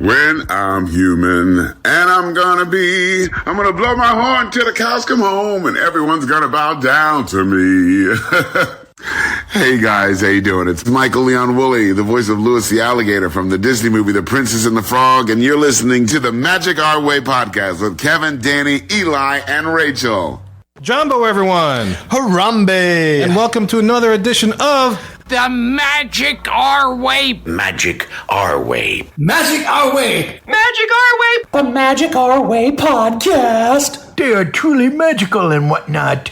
When I'm human, and I'm gonna blow my horn till the cows come home, and everyone's gonna bow down to me. Hey guys, how you doing? It's Michael Leon Woolley, the voice of Louis the Alligator from the Disney movie The Princess and the Frog, and you're listening to the Magic Our Way podcast with Kevin, Danny, Eli, and Rachel. Jumbo, everyone. Harambe. And welcome to another edition of The Magic Our Way. Magic Our Way. Magic Our Way. Magic Our Way. The Magic Our Way podcast. They are truly magical and whatnot.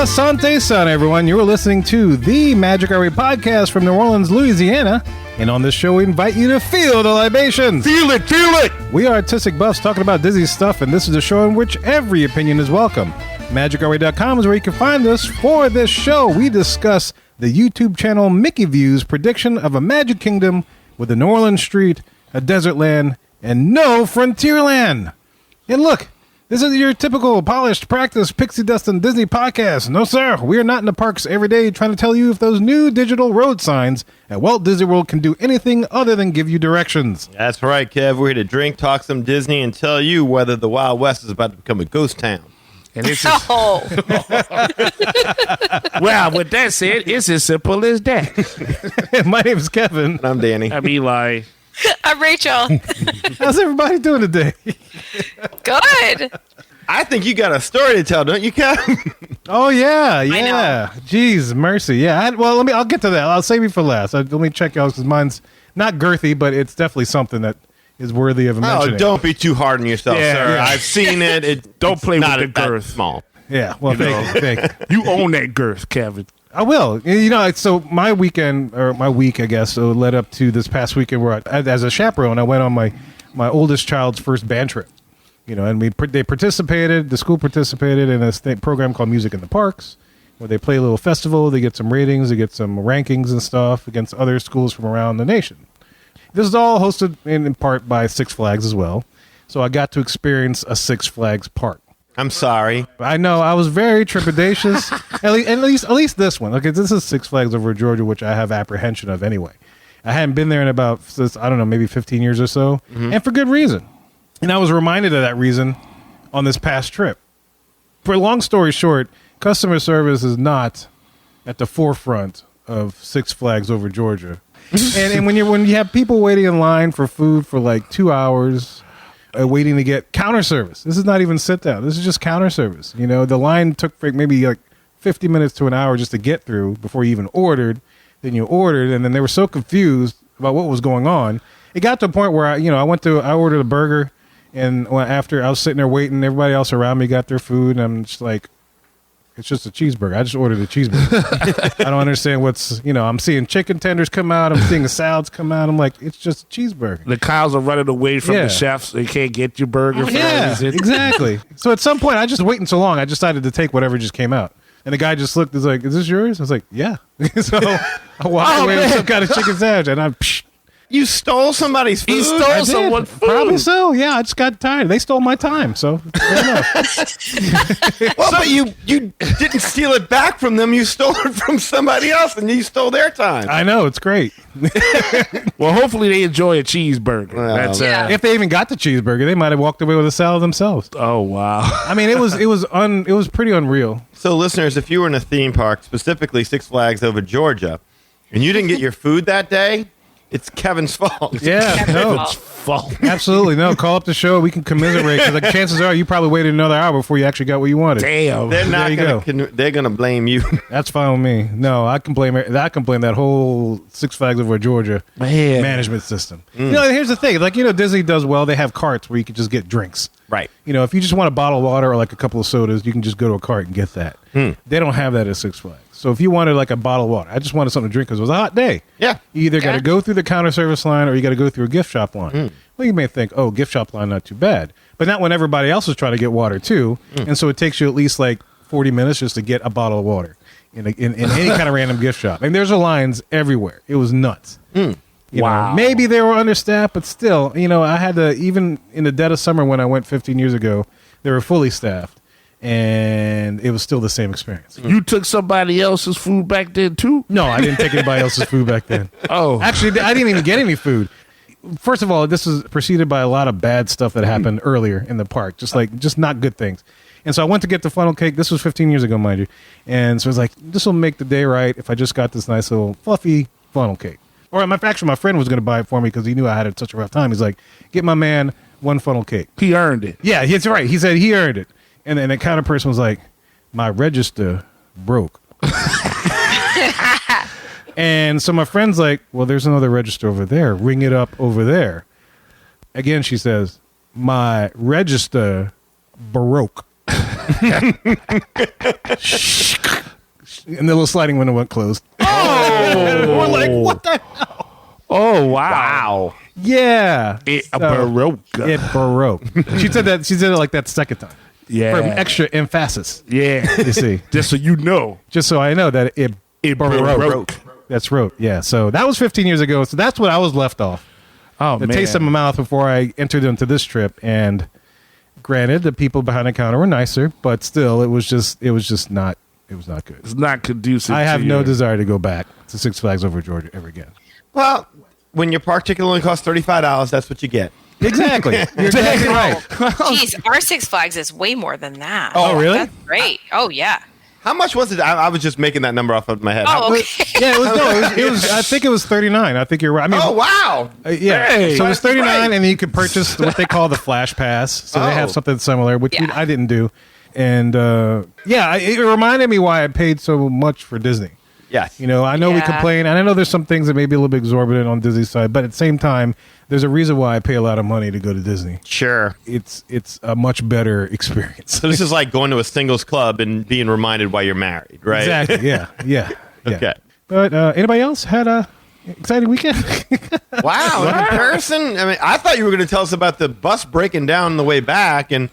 Asante San, everyone. You are listening to the Magic Our Way podcast from New Orleans, Louisiana. And on this show, we invite you to feel the libations. Feel it, feel it. We are artistic buffs talking about Disney stuff, and this is a show in which every opinion is welcome. MagicOurWay.com is where you can find us. For this show, we discuss the YouTube channel Mickey Views prediction of a Magic Kingdom with a New Orleans street, a desert land, and no Frontierland. And look, this is your typical polished practice pixie dust and Disney podcast. No, sir. We are not in the parks every day trying to tell you if those new digital road signs at Walt Disney World can do anything other than give you directions. That's right, Kev. We're here to drink, talk some Disney, and tell you whether the Wild West is about to become a ghost town. And it's well, with that said, it's as simple as that. My name is Kevin. I'm Danny. I'm Eli. I'm Rachel. How's everybody doing today? Good. I think you got a story to tell, don't you, Kev? Oh, yeah. Jeez, mercy. Yeah, I'll get to that. I'll save you for last. Let me check y'all because mine's not girthy, but it's definitely something that is worthy of mentioning. Oh, don't be too hard on yourself, sir. Yeah. I've seen it. Don't play with the that girth. Small. Yeah, well, thank you. You own that girth, Kevin. I will. You know, so my week, I guess, so led up to this past weekend where, as a chaperone, I went on my oldest child's first band trip. You know, and the school participated in a program called Music in the Parks, where they play a little festival, they get some ratings, they get some rankings and stuff against other schools from around the nation. This is all hosted in part by Six Flags as well. So I got to experience a Six Flags park. I'm sorry. I know. I was very trepidatious. at least this one. Okay, this is Six Flags over Georgia, which I have apprehension of anyway. I hadn't been there in about, I don't know, maybe 15 years or so, and for good reason. And I was reminded of that reason on this past trip. For a long story short, customer service is not at the forefront of Six Flags over Georgia. and when you have people waiting in line for food for like 2 hours, waiting to get counter service. This is not even sit down. This is just counter service. You know, the line took maybe like 50 minutes to an hour just to get through before you even ordered. Then you ordered, and then they were so confused about what was going on. It got to a point where I ordered a burger, and after I was sitting there waiting, everybody else around me got their food, and I'm just like, it's just a cheeseburger. I just ordered a cheeseburger. I don't understand I'm seeing chicken tenders come out. I'm seeing the salads come out. I'm like, it's just a cheeseburger. The cows are running away from the chefs. They can't get your burger. Exactly. So at some point, I just waiting so long, I decided to take whatever just came out. And the guy just looked, was like, is this yours? I was like, yeah. So I walked away with some kind of chicken sandwich, and You stole somebody's food? He stole someone's food. Probably so. Yeah, I just got tired. They stole my time, so fair enough. Well, but you didn't steal it back from them. You stole it from somebody else, and you stole their time. I know. It's great. Well, hopefully they enjoy a cheeseburger. That's if they even got the cheeseburger, they might have walked away with a salad themselves. Oh, wow. I mean, it was pretty unreal. So, listeners, if you were in a theme park, specifically Six Flags over Georgia, and you didn't get your food that day, it's Kevin's fault. Yeah, Kevin's fault. Absolutely. No, call up the show. We can commiserate, because the chances are you probably waited another hour before you actually got what you wanted. Damn. They're going to blame you. That's fine with me. No, I can blame that whole Six Flags over Georgia management system. You know, here's the thing. Disney does well. They have carts where you can just get drinks. Right. You know, if you just want a bottle of water or like a couple of sodas, you can just go to a cart and get that. They don't have that at Six Flags. So if you wanted like a bottle of water, I just wanted something to drink because it was a hot day. Yeah. You either got to go through the counter service line or you got to go through a gift shop line. Well, you may think, oh, gift shop line, not too bad. But not when everybody else is trying to get water too. And so it takes you at least like 40 minutes just to get a bottle of water in any kind of random gift shop. And there's lines everywhere. It was nuts. You know, maybe they were understaffed, but still, you know, I had to, even in the dead of summer when I went 15 years ago, they were fully staffed, and it was still the same experience. You took somebody else's food back then too? No, I didn't take anybody else's food back then. Oh, Actually, I didn't even get any food. First of all, this was preceded by a lot of bad stuff that happened earlier in the park, just not good things. And so I went to get the funnel cake. This was 15 years ago, mind you. And so I was like, this will make the day right if I just got this nice little fluffy funnel cake. Or actually, my friend was going to buy it for me because he knew I had such a rough time. He's like, get my man one funnel cake. he earned it. Yeah, that's right. He said he earned it. And then the counter person was like, my register broke. And so my friend's like, well, there's another register over there. Ring it up over there. Again, she says, my register broke. And the little sliding window went closed. Oh! We're like, what the hell? Oh, wow. Yeah. It So, broke. It broke. She said it like that second time. Yeah. For extra emphasis. Yeah. You see. Just so you know. Just so I know that it broke. That's wrote. Yeah. So that was 15 years ago. So that's what I was left off. Oh, The man. taste of my mouth before I entered into this trip. And granted, the people behind the counter were nicer, but still, it was just not good. It's not conducive. I have to no your- desire to go back to Six Flags Over Georgia ever again. Well, when your park ticket only costs $35, that's what you get. Exactly. You're exactly right. Jeez, our Six Flags is way more than that. Oh, really? That's great. Oh, yeah. How much was it? I was just making that number off of my head. Oh, okay. Yeah, it was. I think it was 39. I think you're right. I mean, Oh, wow. yeah. Hey, so it was that's 39, right. and then you could purchase what they call the Flash Pass. So they have Oh. something similar, which Yeah. I didn't do. And it reminded me why I paid so much for Disney. Yes. You know, I know we Yeah. complain, and I know there's some things that may be a little bit exorbitant on Disney's side, but at the same time, there's a reason why I pay a lot of money to go to Disney. Sure. It's a much better experience. So this is like going to a singles club and being reminded why you're married, right? Exactly. Yeah. Okay. But anybody else had a exciting weekend? Wow. In comparison, I mean, I thought you were going to tell us about the bus breaking down on the way back and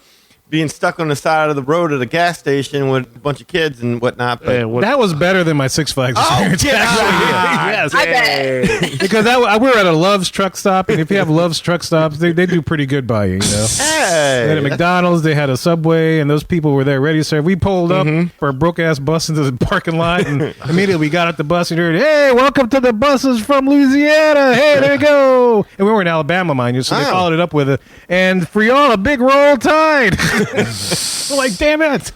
being stuck on the side of the road at a gas station with a bunch of kids and whatnot. But Yeah, what- That was better than my Six Flags experience. get actually. Yes. I bet. Because we were at a Love's truck stop, and if you have Love's truck stops, they do pretty good by you, you know. They had a hey, McDonald's, they had a Subway, and those people were there ready to serve. We pulled up for a broke-ass bus into the parking lot, and immediately we got out the bus and heard, hey, welcome to the buses from Louisiana. Hey, there you go. And we were in Alabama, mind you, so they Oh. followed it up with and for y'all, a big roll tide. We're like, damn it.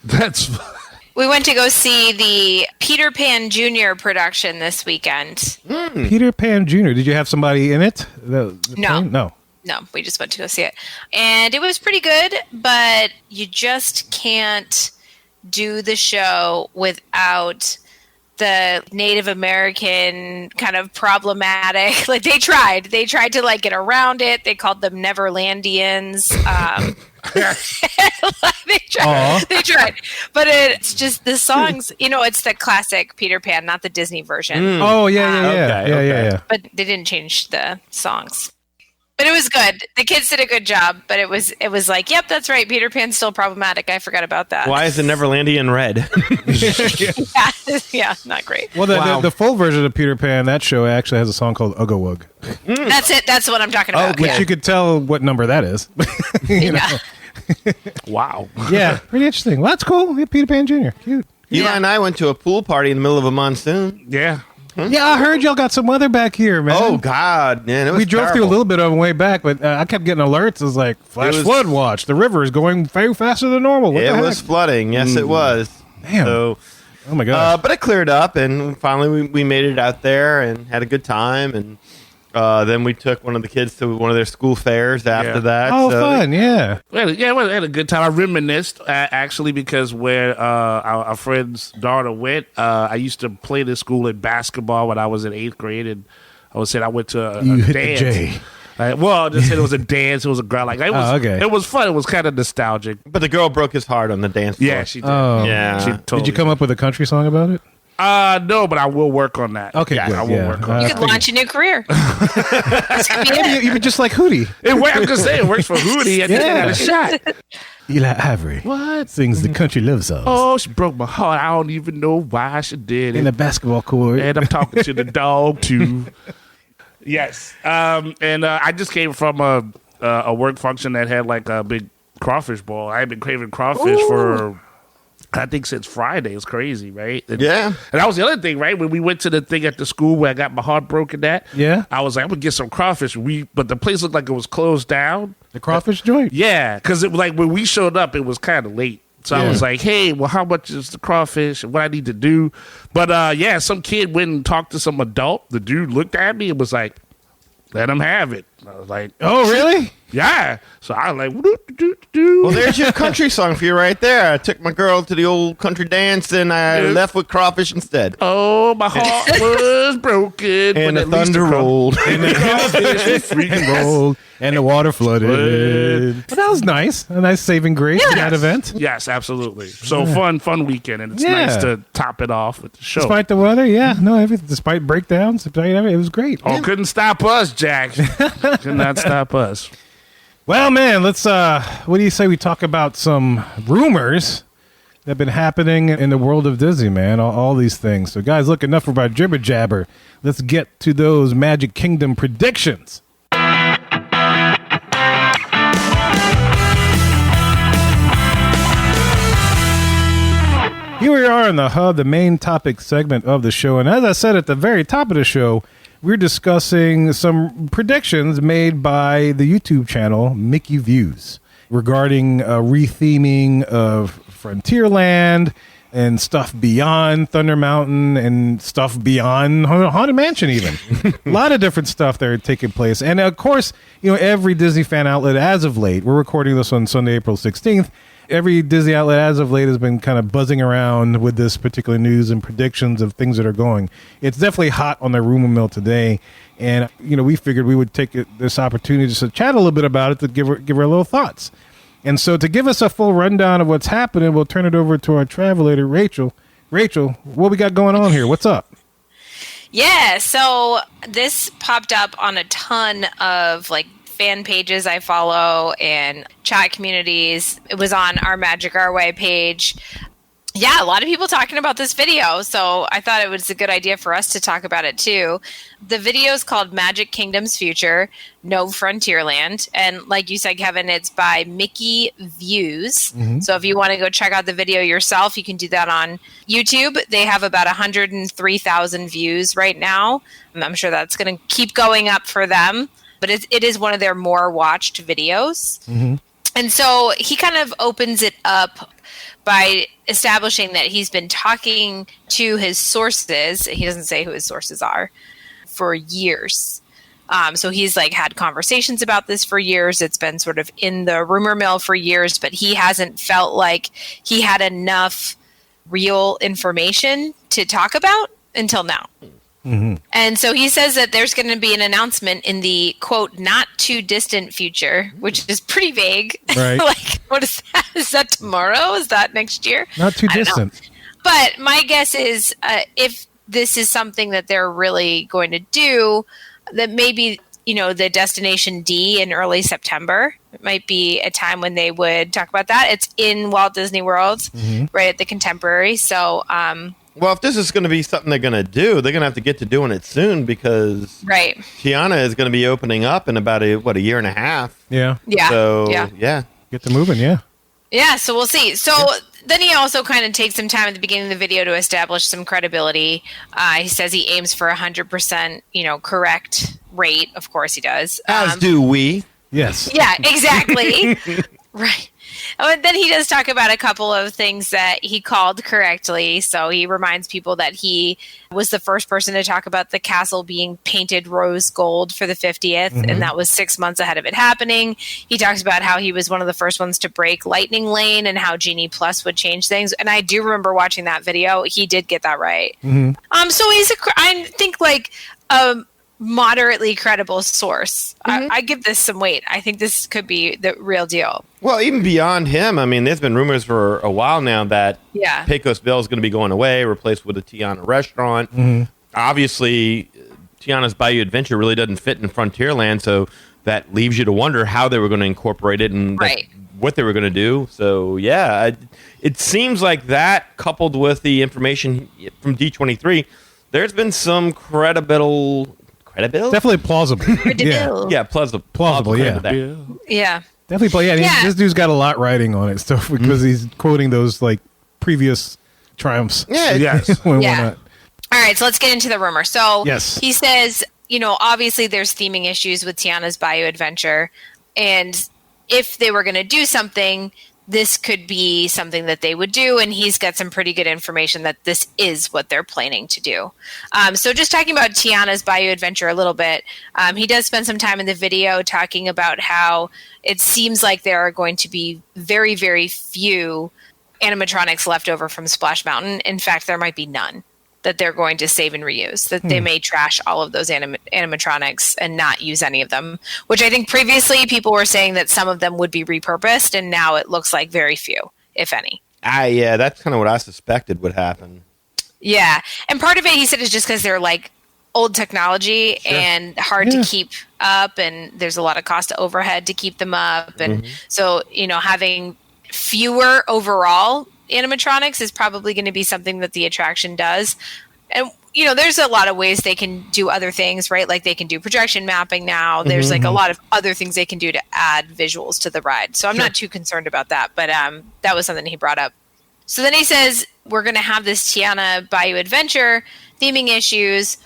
That's We went to go see the Peter Pan Jr. production this weekend. Peter Pan Jr., did you have somebody in it? The No. plane? No. No, we just went to go see it. And it was pretty good, but you just can't do the show without the Native American kind of problematic. Like they tried to like get around it. They called them Neverlandians. They tried. But it's just the songs, you know, it's the classic Peter Pan, not the Disney version. Oh, yeah. Okay. Yeah. But they didn't change the songs. But it was good. The kids did a good job, but it was like, yep, that's right. Peter Pan's still problematic. I forgot about that. why is the Neverlandian red? Yeah, not great. Well, the full version of Peter Pan, that show actually has a song called Ugga Wug, That's it. That's what I'm talking about. which yeah. you could tell what number that is. You know? Yeah. wow. Yeah, pretty interesting. Well, that's cool. Yeah, Peter Pan Jr. Cute. Eli and I went to a pool party in the middle of a monsoon. Yeah. Yeah, I heard y'all got some weather back here, man. Oh, God, man. It was we drove through a terrible. little bit on the way back, but I kept getting alerts. It was like, flash It was- flood watch. The river is going faster than normal. What It the was heck? flooding. Yes, it was. Damn. So, Oh, my gosh. but it cleared up, and finally we made it out there and had a good time. And then we took one of the kids to one of their school fairs after Yeah. that. Oh, so fun. Yeah. We had a good time. I reminisced actually because where our friend's daughter went, I used to play this school in basketball when I was in 8th grade, and I was saying I went to a You hit the dance. J. I just said it was a dance. It was a girl. Like it was. okay. It was fun. It was kind of nostalgic. But the girl broke his heart on the dance floor. Yeah, she did. Oh. Yeah. She totally Did you come up with a country song about it? No, but I will work on that. Okay, yeah, good. I will Yeah. work on You that. could launch a new career. This could be it. You were just like Hootie. I'm just saying, it works for Hootie. I think Yeah. I got a shot. Eli Avery. What? Sings the country love songs. Oh, she broke my heart. I don't even know why she did In it. the basketball court. And I'm talking to the dog too. Yes. And I just came from a work function that had like a big crawfish bowl. I had been craving crawfish for, I think, since Friday. It's crazy, right? And, Yeah. And that was the other thing, right? When we went to the thing at the school where I got my heart broken at, Yeah. I was like, I'm going to get some crawfish. But the place looked like it was closed down. The crawfish joint. Yeah, because it like when we showed up, it was kind of late. So I Yeah. was like, hey, well, how much is the crawfish and what I need to do? But yeah, some kid went and talked to some adult. The dude looked at me and was like, let him have it. I was like, Oh, really? yeah. So I was like, "Doo-doo-doo-doo." Well, there's your country song for you right there. I took my girl to the old country dance, and I Yeah. left with crawfish instead. Oh, my heart was broken. And but the at least thunder rolled. And rolled, and the water flooded. But that was nice. A nice saving grace in that event. Yes, absolutely. So fun weekend, and it's Yeah. nice to top it off with the show. Despite the weather, yeah. No, everything. Despite breakdowns, despite everything, it was great. Oh, couldn't stop us, Jack. Could not stop us. Well, man, let's, what do you say we talk about some rumors that have been happening in the world of Disney, man? All these things. So, guys, look, enough about jibber jabber. Let's get to those Magic Kingdom predictions. Here we are in the hub, the main topic segment of the show. And as I said at the very top of the show, we're discussing some predictions made by the YouTube channel Mickey Views regarding retheming of Frontierland and stuff beyond Thunder Mountain and stuff beyond Haunted Mansion even. A lot of different stuff that are taking place. And of course, you know, every Disney fan outlet as of late, we're recording this on Sunday, April 16th, every Disney outlet as of late has been kind of buzzing around with this particular news and predictions of things that are going. It's definitely hot on the rumor mill today. And, you know, we figured we would take this opportunity just to chat a little bit about it to give her a little thoughts. And so to give us a full rundown of what's happening, we'll turn it over to our travelator, Rachel. Rachel, what we got going on here? What's up? Yeah, so this popped up on a ton of like fan pages I follow and chat communities. It was on our Magic Our Way page. Yeah, a lot of people talking about this video, so I thought it was a good idea for us to talk about it too. The video is called Magic Kingdom's Future, No Frontierland, and like you said, Kevin, it's by Mickey Views. Mm-hmm. So if you want to go check out the video yourself, you can do that on YouTube. They have about 103,000 views right now. I'm sure that's going to keep going up for them, but it is one of their more watched videos. Mm-hmm. And so he kind of opens it up by establishing that he's been talking to his sources. He doesn't say who his sources are for years. So he's like had conversations about this for years. It's been sort of in the rumor mill for years, but he hasn't felt like he had enough real information to talk about until now. Mm-hmm. And so he says that there's going to be an announcement in the, quote, not too distant future, which is pretty vague. Right. Like, what is that? Is that tomorrow? Is that next year? Not too I don't know. distant. But my guess is if this is something that they're really going to do, that maybe, you know, the Destination D in early September might be a time when they would talk about that. It's in Walt Disney World, Mm-hmm. right at the Contemporary. So, Well, if this is going to be something they're going to do, they're going to have to get to doing it soon because right. Tiana is going to be opening up in about a year and a half. Yeah. Yeah. So, yeah. yeah. Get to moving, yeah. Yeah, so we'll see. So then he also kind of takes some time at the beginning of the video to establish some credibility. He says he aims for 100%, you know, correct rate. Of course he does. As do we. Yes. Yeah, exactly. Right. Oh, and then he does talk about a couple of things that he called correctly. So he reminds people that he was the first person to talk about the castle being painted rose gold for the 50th, and that was 6 months ahead of it happening. He talks about how he was one of the first ones to break Lightning Lane and how Genie Plus would change things. And I do remember watching that video. He did get that right. So he's I think like moderately credible source. I give this some weight. I think this could be the real deal. Well, even beyond him, I mean, there's been rumors for a while now that Yeah. Pecos Bill is going to be going away, replaced with a Tiana restaurant. Obviously, Tiana's Bayou Adventure really doesn't fit in Frontierland, so that leaves you to wonder how they were going to incorporate it and Right. what they were going to do. So, yeah, it seems like that, coupled with the information from D23, there's been some credibility Credibility? Definitely plausible. yeah, Yeah, plausible. Plausible, yeah. Yeah. definitely. Yeah. This dude's got a lot riding on it, so because he's quoting those like previous triumphs. Yeah, Yes. Why Yeah. not? All right, so let's get into the rumor. So Yes. he says, obviously there's theming issues with Tiana's Bayou Adventure. And if they were going to do something, this could be something that they would do. And he's got some pretty good information that this is what they're planning to do. So just talking about Tiana's Bayou Adventure a little bit, he does spend some time in the video talking about how it seems like there are going to be very, very few animatronics left over from Splash Mountain. In fact, there might be none that they're going to save and reuse, that they may trash all of those animatronics and not use any of them, which I think previously people were saying that some of them would be repurposed, and now it looks like very few, if any. Yeah, that's kind of what I suspected would happen. Yeah. And part of it, he said, is just because they're like old technology and hard to keep up, and there's a lot of cost to overhead to keep them up. And so, having fewer overall animatronics is probably going to be something that the attraction does. And there's a lot of ways they can do other things, right? Like they can do projection mapping now. There's like a lot of other things they can do to add visuals to the ride. So I'm not too concerned about that, but that was something he brought up. So then he says, we're going to have this Tiana Bayou Adventure theming issues.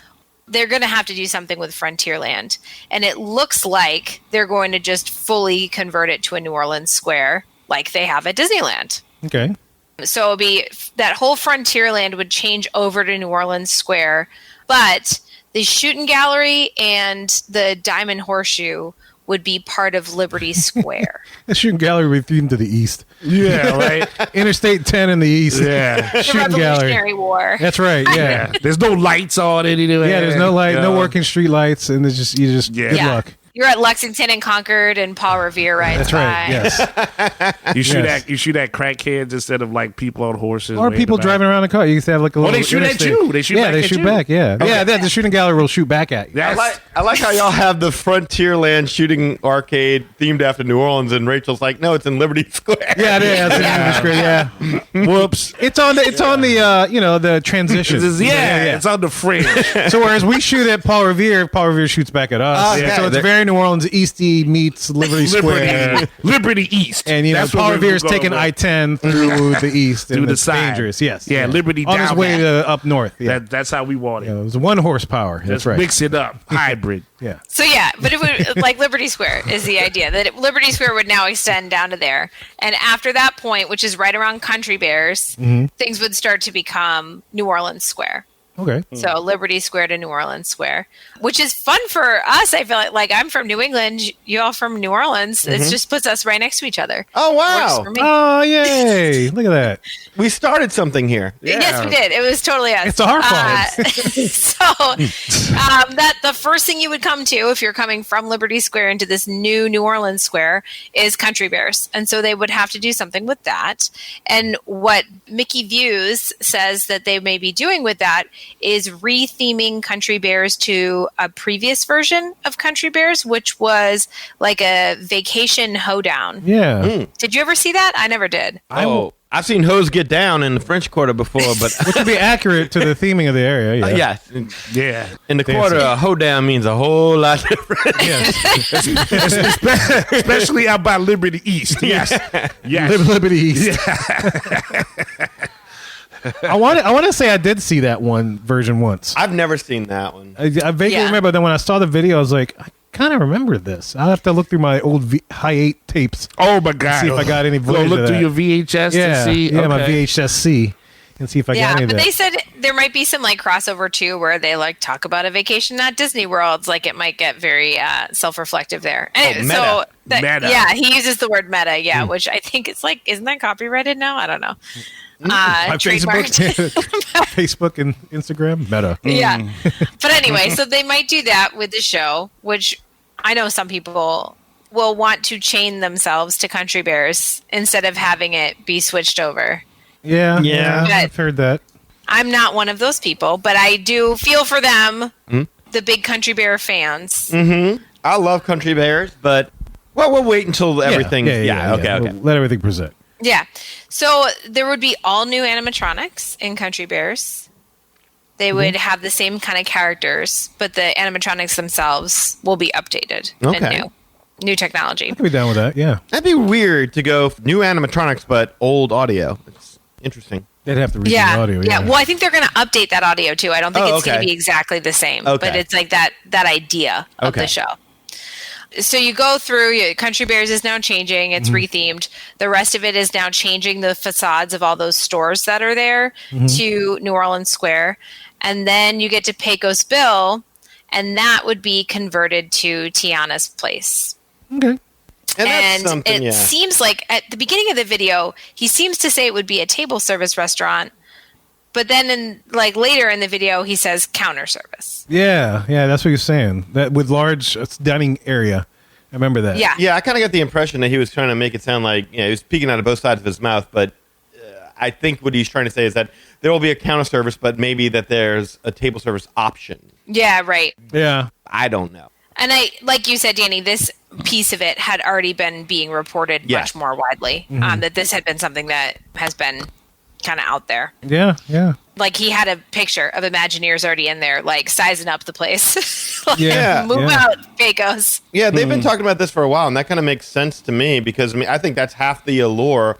They're going to have to do something with Frontierland. And it looks like they're going to just fully convert it to a New Orleans square like they have at Disneyland. Okay. So it'll be that whole Frontierland would change over to New Orleans Square, but the shooting gallery and the Diamond Horseshoe would be part of Liberty Square. The shooting gallery would be themed to the east. Yeah, right. Interstate 10 in the east. Yeah. The Shooting Revolutionary gallery. War. That's right. Yeah. Yeah. There's no lights on it anyway. Yeah. There's no light, no working street lights, and there's just good Yeah. luck. You're at Lexington and Concord, and Paul Revere rides That's right. by. Yes. You shoot Yes. at crackheads instead of like people on horses Or way in people the back. driving around a car. You used to have like a little. they shoot at interstate. you. They shoot back they at shoot you. back. Yeah. Okay. Yeah. The shooting gallery will shoot back at you. That's, I like how y'all have the Frontierland shooting arcade themed after New Orleans, and Rachel's like, no, it's in Liberty Square. Yeah, it is. Yeah. whoops. It's on the the transition. It's on the fringe. So whereas we shoot at Paul Revere shoots back at us. Okay. So it's very New Orleans Easty meets Liberty Square. Liberty East. And That's Paul what we're Revere's gonna taking go. I-10 through the east, Through and the it's side. dangerous. Yes, Yeah, Liberty on his down way there. to up north. Yeah, That's how we want it. it was 1 horsepower. That's Let's right. mix it up. Hybrid. Yeah, So yeah, but it would like Liberty Square is the idea that Liberty Square would now extend down to there, and after that point, which is right around Country Bears, things would start to become New Orleans Square. okay. So Liberty Square to New Orleans Square, which is fun for us. I feel like I'm from New England, you all from New Orleans. It just puts us right next to each other. Oh, Works wow. for me. Oh yay! Look at that. We started something here. Yes, we did. It was totally us. It's our fault. So that the first thing you would come to if you're coming from Liberty Square into this new New Orleans Square is Country Bears, and so they would have to do something with that. And what Mickey Views says that they may be doing with that is re-theming Country Bears to a previous version of Country Bears, which was like a vacation hoedown. Yeah. Did you ever see that? I never did. I've seen hoes get down in the French Quarter before, but Which would be accurate to the theming of the area. Yeah. yeah, Yeah. in the quarter, a hoedown means a whole lot different. Especially out by Liberty East. Yes. Yes. Liberty East. I want to say I did see that one version once. I've never seen that one. I vaguely Yeah. remember. Then when I saw the video, I was like, I kind of remember this. I'll have to look through my old High 8 tapes. Oh my God. See if I got any Go footage look of through that. your VHS Yeah, to see. yeah, my Okay. VHS-C, and see if I got Yeah, any of but that. they said there might be some like crossover too, where they like talk about a vacation at Disney World. Like it might get very self-reflective there. Anyway, meta. so Meta. yeah, he uses the word meta. Yeah, which I think it's like, isn't that copyrighted now? I don't know. My Trademarked. Facebook and Instagram, Meta. Yeah. But anyway, so they might do that with the show, which I know some people will want to chain themselves to Country Bears instead of having it be switched over. Yeah, Yeah. I've heard that. I'm not one of those people, but I do feel for them, the big Country Bear fans. I love Country Bears, but we'll wait until everything. Okay. We'll let everything present. Yeah. So there would be all new animatronics in Country Bears. They would have the same kind of characters, but the animatronics themselves will be updated Okay. and new technology. I could be down with that. Yeah, That'd be weird to go new animatronics but old audio. It's interesting. they'd have to redo Yeah, the audio. yeah. Well, I think they're going to update that audio too. I don't think Oh, it's going okay. to be exactly the same, Okay. but it's like that idea of Okay. the show. So you go through. Country Bears is now changing; it's rethemed. The rest of it is now changing the facades of all those stores that are there to New Orleans Square, and then you get to Pecos Bill, and that would be converted to Tiana's Place. Okay. And that's And something, it seems like at the beginning of the video, he seems to say it would be a table service restaurant, but then later in the video, he says counter service. Yeah, that's what you're saying. That with large dining area. I remember that. Yeah. Yeah, I kind of got the impression that he was trying to make it sound like he was peeking out of both sides of his mouth. But I think what he's trying to say is that there will be a counter service, but maybe that there's a table service option. Yeah, right. Yeah. I don't know. And like you said, Danny, this piece of it had already been being reported Yes. much more widely. That this had been something that has been kind of out there. Yeah. Like he had a picture of Imagineers already in there, like sizing up the place. Like, Yeah, move yeah. out, Pecos. Yeah, they've been talking about this for a while, and that kind of makes sense to me because I think that's half the allure.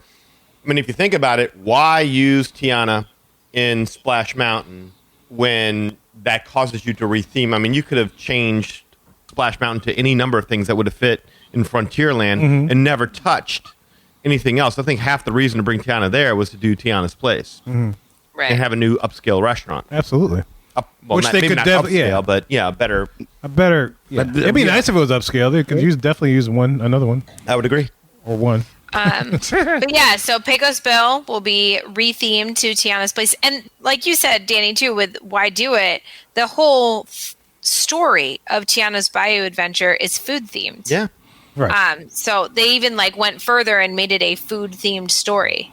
I mean, if you think about it, why use Tiana in Splash Mountain when that causes you to retheme? I mean, you could have changed Splash Mountain to any number of things that would have fit in Frontierland and never touched anything else. I think half the reason to bring Tiana there was to do Tiana's Place Right. and have a new upscale restaurant. Absolutely. Which they maybe could not definitely- upscale, yeah. but yeah, better. I better. Yeah. But It'd be nice if it was upscale. They could definitely use another one, I would agree. or one. But yeah, so Pecos Bill will be rethemed to Tiana's Place. And like you said, Danny, too, with Why Do It, the whole story of Tiana's Bayou Adventure is food themed. Yeah. Right. So they even went further and made it a food themed story.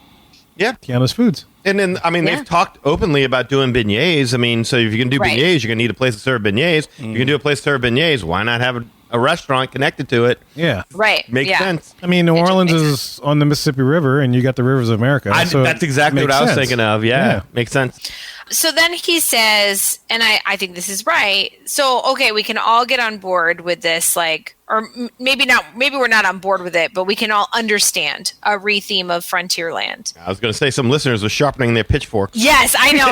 Yeah. Tiana's Foods. And then, I mean, Yeah. they've talked openly about doing beignets. I mean, so if you can do Right. beignets, you're going to need a place to serve beignets. You can do a place to serve beignets. Why not have a restaurant connected to it? Yeah. Right. Makes yeah. sense. I mean, New It just Orleans makes is on the Mississippi River, and you got the rivers of America. so That's it exactly what makes I was sense. thinking of. Yeah. Makes sense. So then he says, and I think this is right. So, okay, we can all get on board with this, maybe not, maybe we're not on board with it, but we can all understand a retheme of Frontierland. I was going to say some listeners are sharpening their pitchforks. Yes, I know.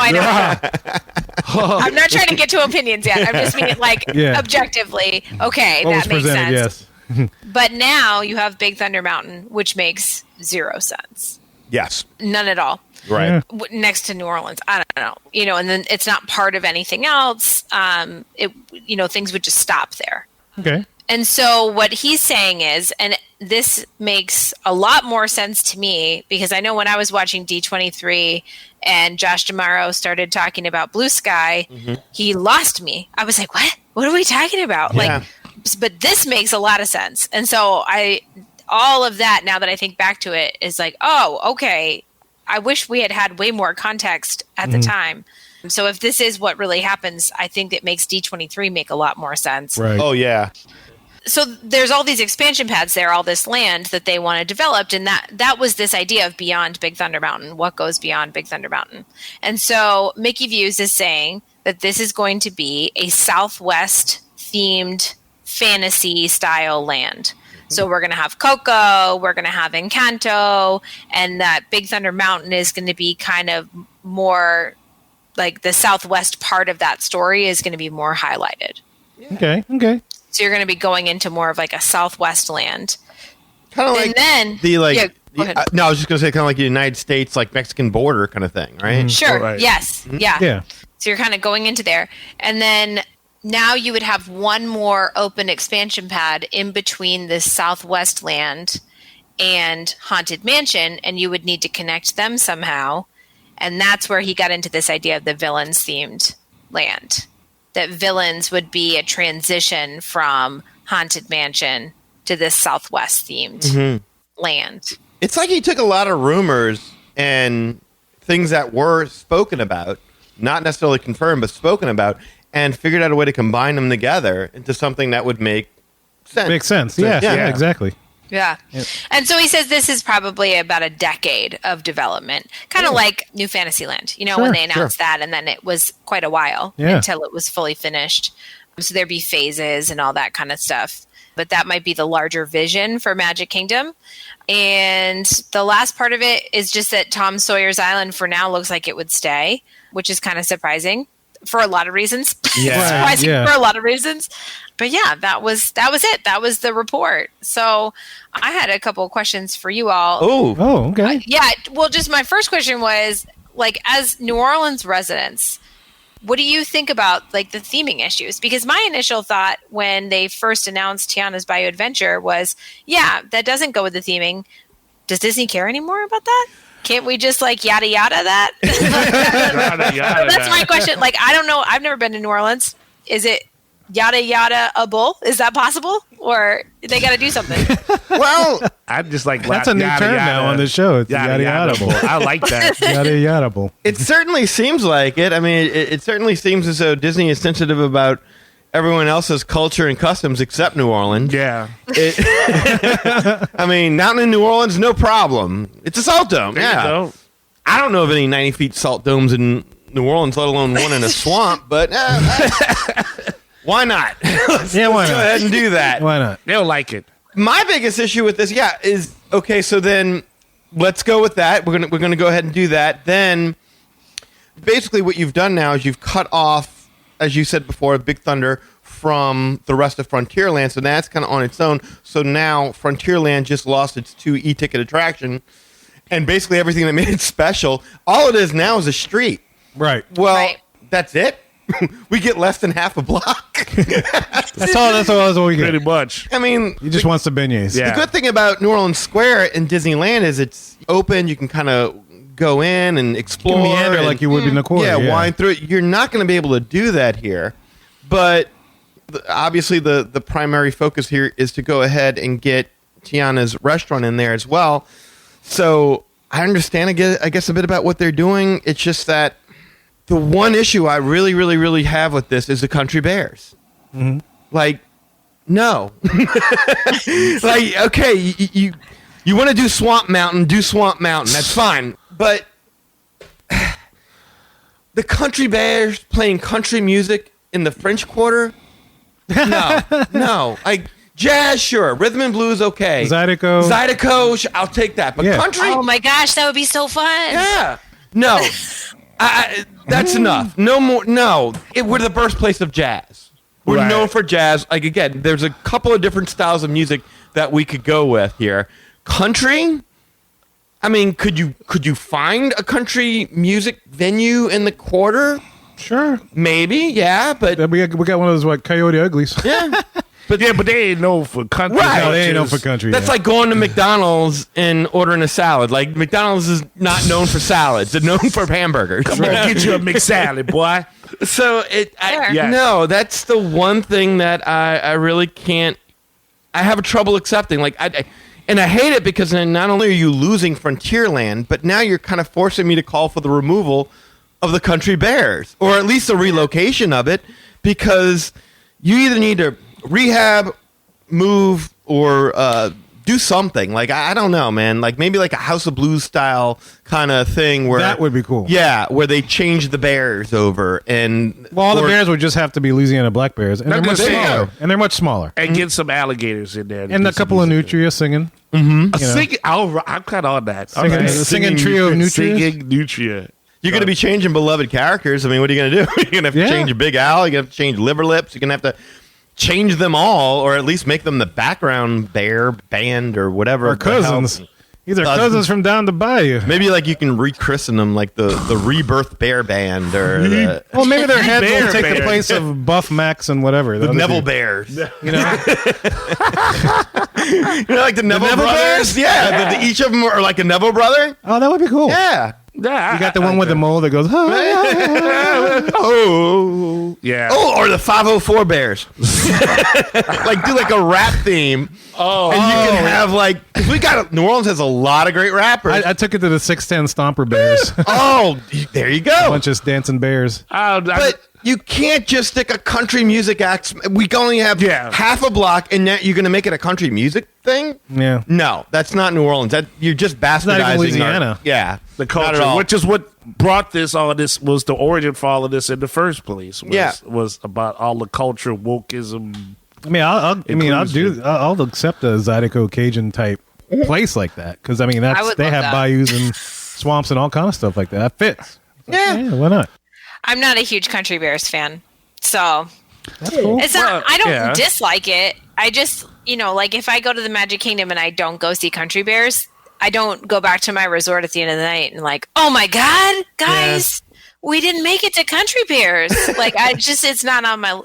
I'm not trying to get to opinions yet. I'm just meaning Yeah. objectively. Okay, What was that makes presented? sense. Yes. But now you have Big Thunder Mountain, which makes zero sense. Yes. None at all. Right. Yeah. Next to New Orleans, I don't know, and then it's not part of anything else. Things would just stop there. Okay. And so what he's saying is, and this makes a lot more sense to me because I know when I was watching D23 and Josh D'Amaro started talking about Blue Sky, he lost me. I was like, what? What are we talking about? Yeah. But this makes a lot of sense. And so all of that, now that I think back to it, is like, oh, okay. I wish we had way more context at the time. So if this is what really happens, I think it makes D23 make a lot more sense. Right. Oh, yeah. So there's all these expansion pads there, all this land that they want to develop, and that was this idea of beyond Big Thunder Mountain. What goes beyond Big Thunder Mountain? And so Mickey Views is saying that this is going to be a Southwest themed fantasy style land. So we're going to have Coco, we're going to have Encanto, and that Big Thunder Mountain is going to be kind of more like the Southwest part of that story is going to be more highlighted. Okay. So you're going to be going into more of a Southwest land. Kind of like And then the yeah, go ahead. no, I was just going to say kind of like the United States, Mexican border kind of thing, right? Sure. Right. Yes. Yeah. Yeah. So you're kind of going into there. And then now you would have one more open expansion pad in between this Southwest land and Haunted Mansion, and you would need to connect them somehow. And that's where he got into this idea of the villains themed land. That villains would be a transition from Haunted Mansion to this Southwest themed land. It's like he took a lot of rumors and things that were spoken about, not necessarily confirmed, but spoken about, and figured out a way to combine them together into something that would make sense. Makes sense. Yeah. Yeah. Yeah. Exactly. Yeah. And so he says this is probably about a decade of development, kind of like New Fantasyland, when they announced that, and then it was quite a while until it was fully finished. So there'd be phases and all that kind of stuff. But that might be the larger vision for Magic Kingdom. And the last part of it is just that Tom Sawyer's Island for now looks like it would stay, which is kind of surprising for a lot of reasons. Surprising for a lot of reasons. But yeah, that was it. That was the report. So I had a couple of questions for you all. Oh, okay. Well, just my first question was, like, as New Orleans residents, what do you think about, like, the theming issues? Because my initial thought when they first announced Tiana's Bayou Adventure was, that doesn't go with the theming. Does Disney care anymore about that? Can't we just, like, yada yada that? That's my question. Like, I don't know. I've never been to New Orleans. Is it yada yada a bull? Is that possible? Or they got to do something? Well, I'm just like, That's a new term now on the show. It's yada yada bull. I like that. Yada yada bull. it certainly seems like it. I mean, it certainly seems as though Disney is sensitive about everyone else's culture and customs except New Orleans. Yeah. I mean, Mountain in New Orleans, no problem. It's a salt dome. There you Yeah. go. I don't know of any 90 feet salt domes in New Orleans, let alone one in a swamp, but why not? Let's why go not? ahead and do that. Why not? They'll like it. My biggest issue with this, is okay. So then, let's go with that. We're gonna go ahead and do that. Then, basically, what you've done now is you've cut off, as you said before, Big Thunder from the rest of Frontierland. So that's kind of on its own. So now Frontierland just lost its 2 e-ticket attraction, and basically everything that made it special. All it is now is a street. Right. Well, that's it. We get less than half a block. That's all we get. Pretty much. I mean, He just wants the beignets. Yeah. the good thing about New Orleans Square in Disneyland is it's open. You can kind of go in and explore. meander and, like you would in the quarter. Yeah, wind through it. You're not going to be able to do that here. But obviously the primary focus here is to go ahead and get Tiana's restaurant in there as well. So I understand, I guess, a bit about what they're doing. It's just that the one issue I really, really, really have with this is the Country Bears. Mm-hmm. Like, no. Like, okay, you want to do Swamp Mountain, do Swamp Mountain. That's fine. But the Country Bears playing country music in the French Quarter? No. Like, jazz, sure. Rhythm and blues, okay. Zydeco, I'll take that. But country? Oh my gosh, that would be so fun. Yeah. No. That's enough. No more. No. We're the birthplace of jazz. We're known for jazz. Like, again, there's a couple of different styles of music that we could go with here. Country? I mean, could you find a country music venue in the Quarter? Sure. Maybe, yeah, but We got one of those, Coyote Uglies. yeah. But they ain't known for country. Right. No, they ain't known for country. That's like going to McDonald's and ordering a salad. Like, McDonald's is not known for salads; they're known for hamburgers. Come on, get you a McSalad, boy. So Sure. no, that's the one thing that I really can't. I have trouble accepting. Like, and I hate it because then not only are you losing Frontierland, but now you're kind of forcing me to call for the removal of the Country Bears, or at least a relocation of it, because you either need to rehab, move, or do something. Like, I don't know, man. Like, maybe like a House of Blues style kind of thing where That would be cool. Yeah, where they change the bears over and Well, all the bears would just have to be Louisiana black bears, and Not they're much gonna say- smaller. And they're much smaller. And get some alligators in there. to And do a some couple of music. nutria singing. I'm kind of on that. Singing trio of nutrias. Singing nutria. you're going to be changing beloved characters. I mean, what are you going to do? You're going to have to change Big Al. You're going to have to change Liver Lips. You're going to have to change them all, or at least make them the background bear band or whatever. Or cousins. Either cousins from down the bayou. Maybe like you can rechristen them like the Rebirth Bear Band or the Well, maybe their heads will Bear take the Bear. place of Buff Max and whatever. The other Neville two. Bears. You know? You know, like the Neville Neville brothers? Bears? Yeah, each of them are like a Neville brother. Oh, that would be cool. Yeah. Yeah, You got the one with the mole that goes, Oh. Yeah. Oh, or the 504 Bears. Like, do like a rap theme. Oh. And you can have like, 'cause New Orleans has a lot of great rappers. I took it to the 610 Stomper Bears. Oh, there you A go. bunch of dancing bears. But You can't just stick a country music act. We only have Yeah. half a block, and now you're going to make it a country music thing? Yeah. No, that's not New Orleans. You're just not even bastardizing Louisiana. Yeah, The not at culture, all. which is what brought all of this was the origin for all of this in the first place. Was about all the culture, wokeism. I mean, I'll accept a Zydeco Cajun type place like that because I mean I would they love have that. bayous and swamps and all kind of stuff like that. That fits. Yeah. Why not? I'm not a huge Country Bears fan, so That's cool. it's not. I don't yeah. dislike it. I just, like if I go to the Magic Kingdom and I don't go see Country Bears, I don't go back to my resort at the end of the night and like, oh my god, guys, we didn't make it to Country Bears. Like it's not on my,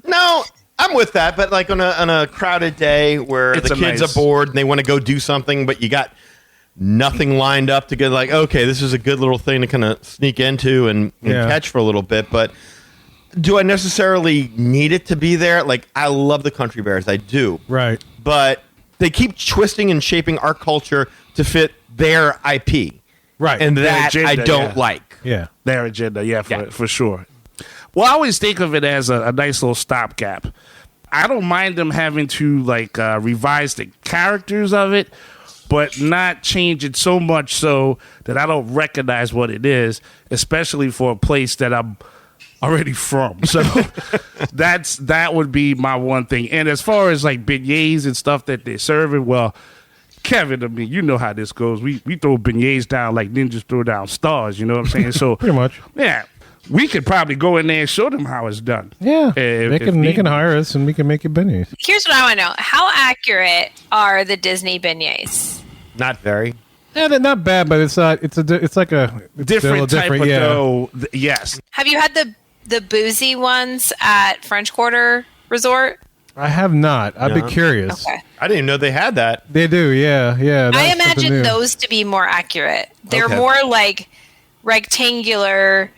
No, I'm with that, but like on a crowded day where It's the a kids nice- are bored and they want to go do something, but you got nothing lined up to get like, okay, this is a good little thing to kind of sneak into and catch for a little bit. But do I necessarily need it to be there? Like, I love the Country Bears, I do, Right. but they keep twisting and shaping our culture to fit their IP, Right. and Their that I agenda, don't yeah. like. Yeah. Their agenda, for sure. Well, I always think of it as a nice little stopgap. I don't mind them having to revise the characters of it, but not change it so much so that I don't recognize what it is, especially for a place that I'm already from. So that would be my one thing. And as far as like beignets and stuff that they're serving, well, Kevin, I mean, you know how this goes. We throw beignets down like ninjas throw down stars. You know what I'm saying? So Pretty much. yeah, we could probably go in there and show them how it's done. Yeah. If They need can be. hire us and we can make it beignets. Here's what I want to know: how accurate are the Disney beignets? Not very. Yeah, they're not bad, but it's not. It's like a Different still type of yeah. dough. Yes. Have you had the boozy ones at French Quarter Resort? I have not. I'd be No. curious. Okay. I didn't even know they had that. They do, yeah. I that's something imagine new. those to be more accurate. They're Okay. more like rectangular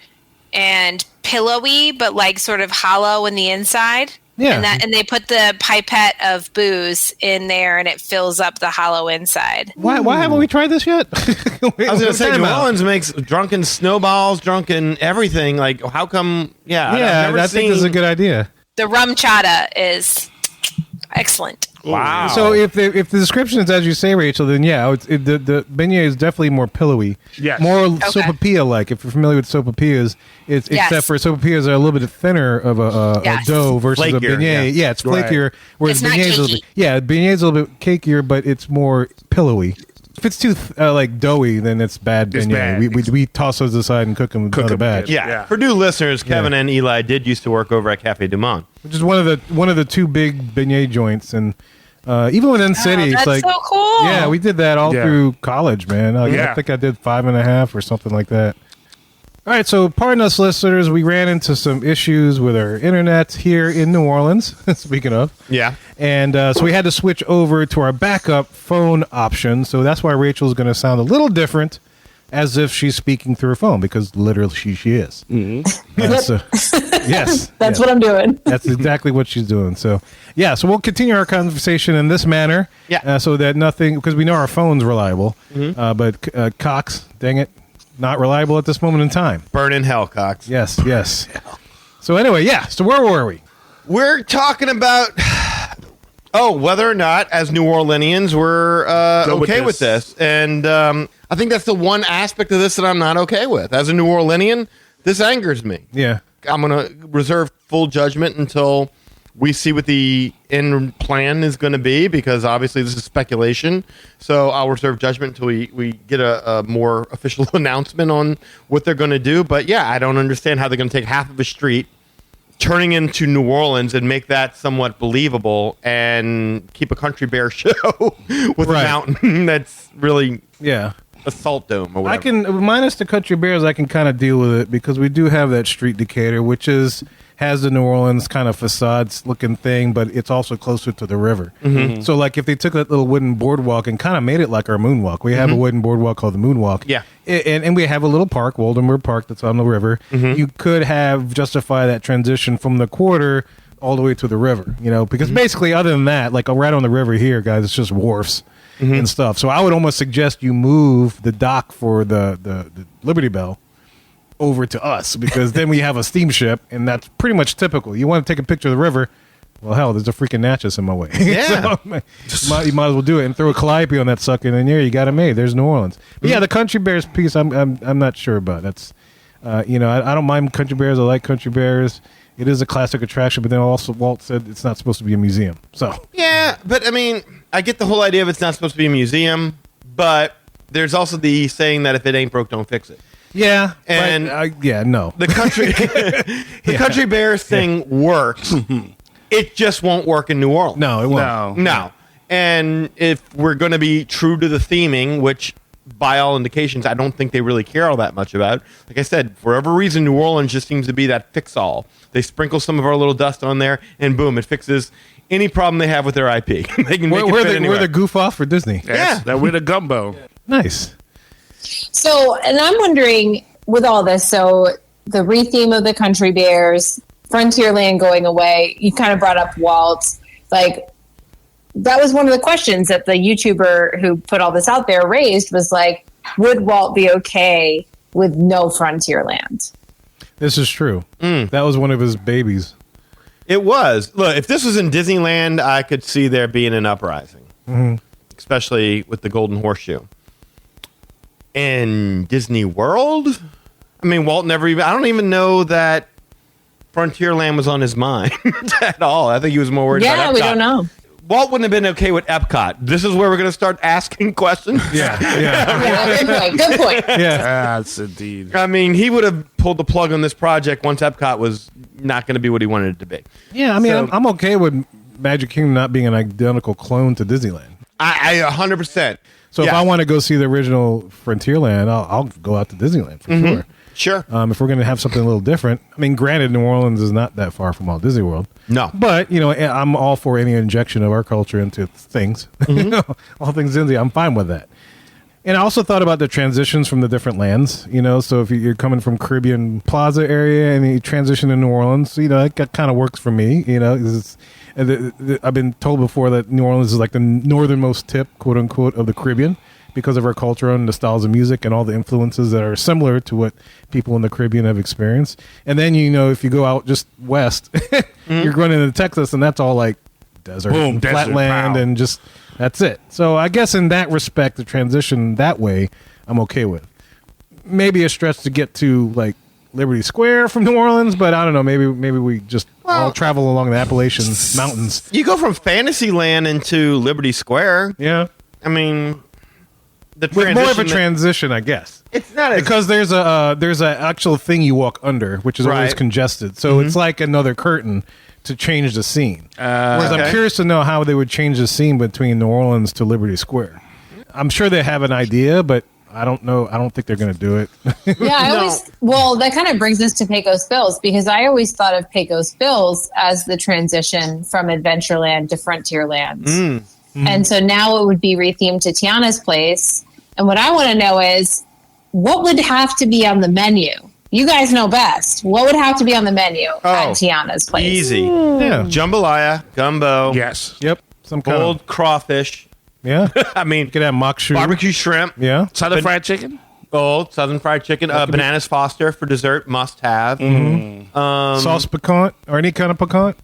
and pillowy, but like sort of hollow in the inside. Yeah. And they put the pipette of booze in there, and it fills up the hollow inside. Why haven't we tried this yet? I was going to say, New Orleans makes drunken snowballs, drunken everything. Like, how come? Yeah, I've Yeah, never I think this is a seen- good idea. The rum chata is excellent. Wow. So if the description is as you say, Rachel, then yeah, the beignet is definitely more pillowy. Yes. More Okay. sopapilla like. If you're familiar with sopapillas, Yes. except for sopapillas are a little bit thinner of a Yes. dough versus a Flakier, beignet. yeah. It's flakier. Whereas It's not beignet's a little cakey. bit, beignet is a little bit cakier, but it's more pillowy. If it's too like doughy, then it's bad It's beignet. bad. We toss those aside and cook them with another 'em batch. again. yeah. Yeah. For new listeners, Kevin and Eli did used to work over at Cafe Du Monde. Which is one of the two big beignet joints, and even within city, it's That's like so cool. yeah, we did that all Yeah. through college, man. I Yeah. think I did 5.5 or something like that. All right, so pardon us, listeners. We ran into some issues with our internet here in New Orleans. Speaking of, Yeah. and so we had to switch over to our backup phone option. So that's why Rachel's going to sound a little different, as if she's speaking through her phone, because literally she is. Yes, That's what I'm doing. That's exactly what she's doing. So, yeah. So we'll continue our conversation in this manner. Yeah. So that nothing, because we know our phone's reliable, but Cox, dang it, not reliable at this moment in time. Burn in hell, Cox. Yes. Yes. So anyway, yeah. So where were we? We're talking about whether or not, as New Orleanians, we're Go with okay with this. And I think that's the one aspect of this that I'm not okay with. As a New Orleanian, this angers me. Yeah. I'm going to reserve full judgment until we see what the end plan is going to be, because obviously this is speculation. So I'll reserve judgment until we get a more official announcement on what they're going to do. But yeah, I don't understand how they're going to take half of a street, turning into New Orleans, and make that somewhat believable, and keep a Country Bear show with Right. a mountain that's really Yeah. a salt dome or whatever. I can, minus the Country Bears, I can kind of deal with it because we do have that street Decatur, which has the New Orleans kind of facades looking thing, but it's also closer to the river. Mm-hmm. So, like, if they took that little wooden boardwalk and kind of made it like our moonwalk, we have a wooden boardwalk called the Moonwalk. Yeah. And we have a little park, Waldenburg Park, that's on the river. You could have justify that transition from the quarter all the way to the river, because basically, other than that, like right on the river here, guys, it's just wharfs. And stuff. So I would almost suggest you move the dock for the Liberty Bell over to us because then we have a steamship, and that's pretty much typical. You want to take a picture of the river. Well, hell, there's a freaking Natchez in my way. Yeah. So, you might as well do it and throw a calliope on that sucker, and then you got it made. There's New Orleans. But yeah, the Country Bears piece, I'm not sure about. That's, I don't mind Country Bears. I like Country Bears. It is a classic attraction, but then also Walt said it's not supposed to be a museum. So Yeah, but I mean, I get the whole idea of it's not supposed to be a museum, but there's also the saying that if it ain't broke, don't fix it. yeah, And no. The country, Country Bears thing works. It just won't work in New Orleans. No, it won't. No. And if we're going to be true to the theming, which by all indications, I don't think they really care all that much about. Like I said, for whatever reason, New Orleans just seems to be that fix-all. They sprinkle some of our little dust on there, and boom, it fixes any problem they have with their IP. They can make it fit anywhere. We're the goof off for Disney. Yeah. We're the gumbo. Nice. So, and I'm wondering with all this, so the retheme of the Country Bears, Frontierland going away, you kind of brought up Walt. Like, that was one of the questions that the YouTuber who put all this out there raised was like, would Walt be okay with no Frontierland? This is true. That was one of his babies. It was. Look, if this was in Disneyland, I could see there being an uprising, especially with the Golden Horseshoe. In Disney World, I mean, Walt never even, I don't even know that Frontierland was on his mind at all. I think he was more worried about Epcot. Yeah, we don't know. Walt wouldn't have been okay with Epcot. This is where we're going to start asking questions. Yeah. Yeah, good point. Yeah. That's indeed. I mean, he would have pulled the plug on this project once Epcot was not going to be what he wanted it to be. Yeah, I mean, So- I'm okay with Magic Kingdom not being an identical clone to Disneyland. I 100%. So if I want to go see the original Frontierland, I'll go out to Disneyland for sure. Sure. If we're going to have something a little different, I mean, granted, New Orleans is not that far from Walt Disney World. No. But, I'm all for any injection of our culture into things. All things Disney, I'm fine with that. And I also thought about the transitions from the different lands, so if you're coming from Caribbean Plaza area and you transition to New Orleans, that kind of works for me, 'cause I've been told before that New Orleans is like the northernmost tip, quote unquote, of the Caribbean because of our culture and the styles of music and all the influences that are similar to what people in the Caribbean have experienced. And then, if you go out just west, you're going into Texas and that's all like desert, Boom, and desert, flatland, pow. and just that's it. So I guess in that respect, the transition that way, I'm okay with. Maybe a stretch to get to like Liberty Square from New Orleans, but I don't know. Maybe we just all travel along the Appalachian Mountains. You go from Fantasyland into Liberty Square. Yeah, I mean, the with more of a transition- transition, I guess. It's not as Because there's a actual thing you walk under, which is always Right. congested. So it's like another curtain to change the scene. Whereas I'm Okay. curious to know how they would change the scene between New Orleans to Liberty Square. I'm sure they have an idea, but I don't know. I don't think they're going to do it. Yeah, that kind of brings us to Pecos Bills because I always thought of Pecos Bills as the transition from Adventureland to Frontierland. And so now it would be rethemed to Tiana's Place. And what I want to know is what would have to be on the menu? You guys know best. What would have to be on the menu at Tiana's Place? easy. Yeah. Jambalaya, gumbo, Yes. Yep. Some kind old crawfish. Yeah. I mean, You could have mock shoe. barbecue shrimp, Yeah. Southern fried chicken? old Southern fried chicken, bananas Foster for dessert, must have. Sauce piquant or any kind of piquant.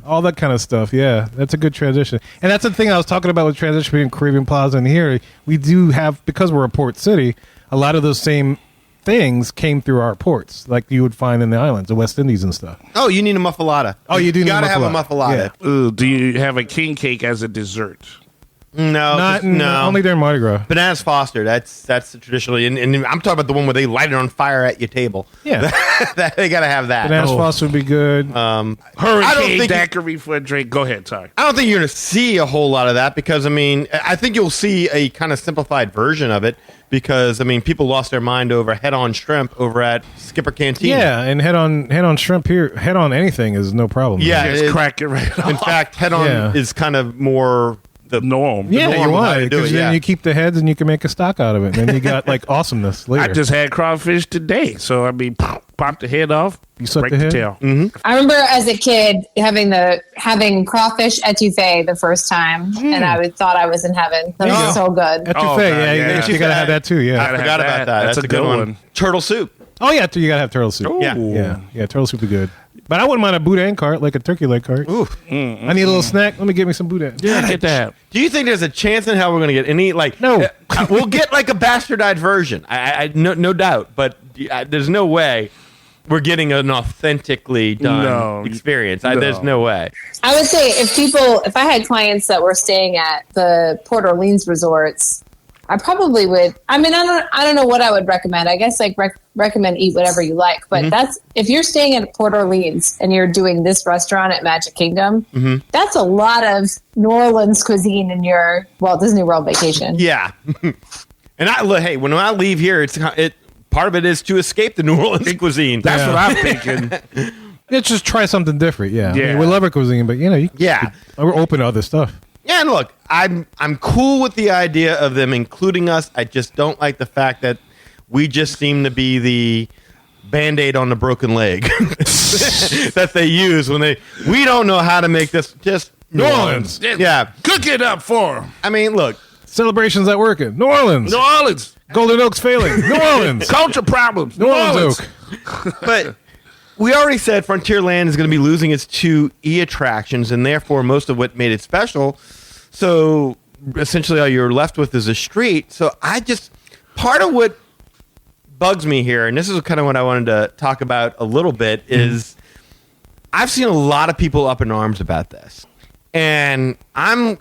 All that kind of stuff. Yeah. That's a good transition. And that's the thing I was talking about with transition between Caribbean Plaza and here. We do have, because we're a port city, a lot of those same things came through our ports, like you would find in the islands, the West Indies and stuff. Oh, you need a muffalata. Oh, you do need a gotta have a muffalata. muffalata. Ooh, do you have a king cake as a dessert? No, Not no. only during Mardi Gras. Bananas Foster. That's the traditionally, and I'm talking about the one where they light it on fire at your table. Yeah. They gotta have that. Bananas Foster would be good. Hurricane think- daiquiri for a drink. Go ahead, sorry. I don't think you're going to see a whole lot of that because, I mean, I think you'll see a kind of simplified version of it because, I mean, people lost their mind over head-on shrimp over at Skipper Cantina. Yeah, and head on shrimp here, head on anything is no problem. Yeah. Just it- crack it right off. In fact, head-on Yeah. is kind of more the norm. Yeah, norm you of how want to it do because it, then yeah. you keep the heads and you can make a stock out of it. And then you got like awesomeness later. I just had crawfish today. So, I mean, pop the head off, You suck break the the head? tail. I remember as a kid having crawfish etouffee the first time, and I thought I was in heaven. That There you was go. so good. Etouffee, Oh, yeah, God, yeah. you gotta have that too. Yeah, I forgot about that. That's a good one. Turtle soup. Oh yeah, you gotta have turtle soup. Yeah. Yeah. Turtle soup is good. But I wouldn't mind a boudin cart, like a turkey leg cart. Ooh. I need a little snack. Let me get me some boudin. Yeah, get that. Do you think there's a chance in hell we're going to get any, like... No. We'll get, like, a bastardized version. No doubt. But there's no way we're getting an authentically done experience. There's no way. I would say if I had clients that were staying at the Port Orleans resorts, I probably would. I mean, I don't know what I would recommend. I guess like recommend eat whatever you like. But that's if you're staying at Port Orleans and you're doing this restaurant at Magic Kingdom, that's a lot of New Orleans cuisine in your Disney World vacation. Yeah. And hey, when I leave here, part of it is to escape the New Orleans cuisine. That's what I'm thinking. Let's just try something different. Yeah. Yeah. I mean, we love our cuisine, but we're open to other stuff. Yeah, and look, I'm cool with the idea of them including us. I just don't like the fact that we just seem to be the Band-Aid on the broken leg that they use when we don't know how to make this just New Orleans. Yeah. Cook it up for 'em. I mean, look. Celebrations at work in New Orleans. New Orleans. Golden Oaks failing. New Orleans. Culture problems. New Orleans Oak. But we already said Frontierland is going to be losing its 2 E-attractions, and therefore most of what made it special. So essentially all you're left with is a street. So part of what bugs me here, and this is kind of what I wanted to talk about a little bit, is I've seen a lot of people up in arms about this. And I'm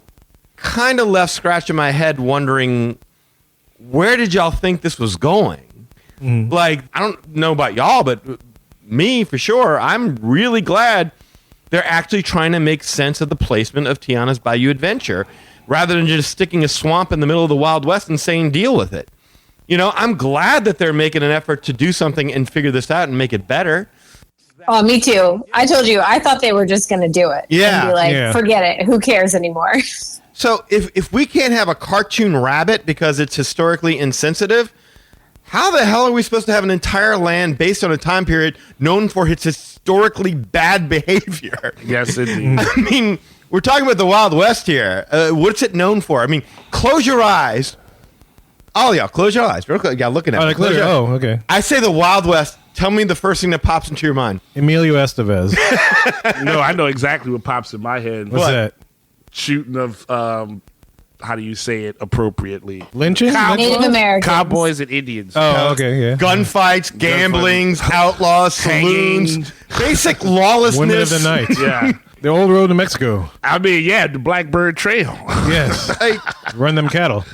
kind of left scratching my head wondering, where did y'all think this was going? Like, I don't know about y'all, but me, for sure, I'm really glad they're actually trying to make sense of the placement of Tiana's Bayou Adventure rather than just sticking a swamp in the middle of the Wild West and saying deal with it. You know, I'm glad that they're making an effort to do something and figure this out and make it better. Oh, me too. I told you, I thought they were just going to do it. Yeah. And be like, forget it. Who cares anymore? So if we can't have a cartoon rabbit because it's historically insensitive, how the hell are we supposed to have an entire land based on a time period known for its historically bad behavior? Yes, indeed. I mean, we're talking about the Wild West here. What's it known for? I mean, close your eyes. Oh, yeah, close your eyes. Real quick. Yeah, looking at me. Okay. I say the Wild West. Tell me the first thing that pops into your mind. Emilio Estevez. No, I know exactly what pops in my head. What's that? Shooting of, how do you say it appropriately? Lynching? Native Americans. Cowboys and Indians. Oh, okay, yeah. Gunfights, gamblings, outlaws, saloons, Hangings. basic lawlessness. Women of the night. Yeah. The old road to Mexico. I mean, yeah, the Blackbird Trail. Yes. Like, Run them cattle.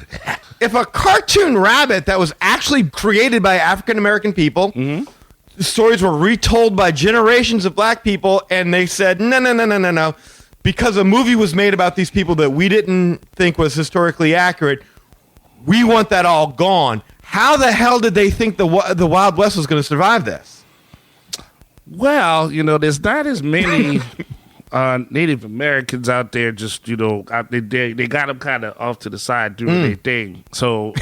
if a cartoon rabbit that was actually created by African American people, the stories were retold by generations of black people, and they said, no. Because a movie was made about these people that we didn't think was historically accurate, we want that all gone. How the hell did they think the Wild West was going to survive this? Well, there's not as many Native Americans out there. Just they got them kind of off to the side doing their thing. So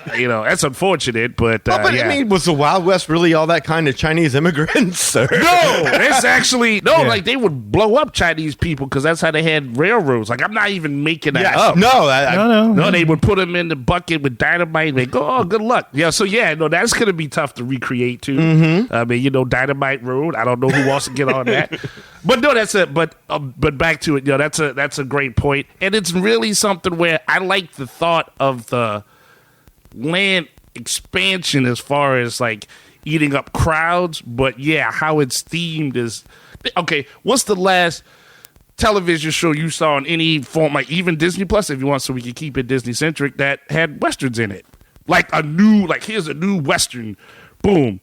that's unfortunate. But I mean, was the Wild West really all that kind of Chinese immigrants? Or? No, it's actually like they would blow up Chinese people because that's how they had railroads. Like, I'm not even making that up. No. They would put them in the bucket with dynamite and they go, oh, good luck. Yeah, so that's gonna be tough to recreate too. I mean, Dynamite Road. I don't know who wants to get on that. But no, that's it. But back to it. That's a great point, and it's really something where I like the thought of the land expansion as far as like eating up crowds. But yeah, how it's themed is okay. What's the last television show you saw in any form, like even Disney Plus, if you want, so we can keep it Disney centric, that had westerns in it? Like here's a new western, boom.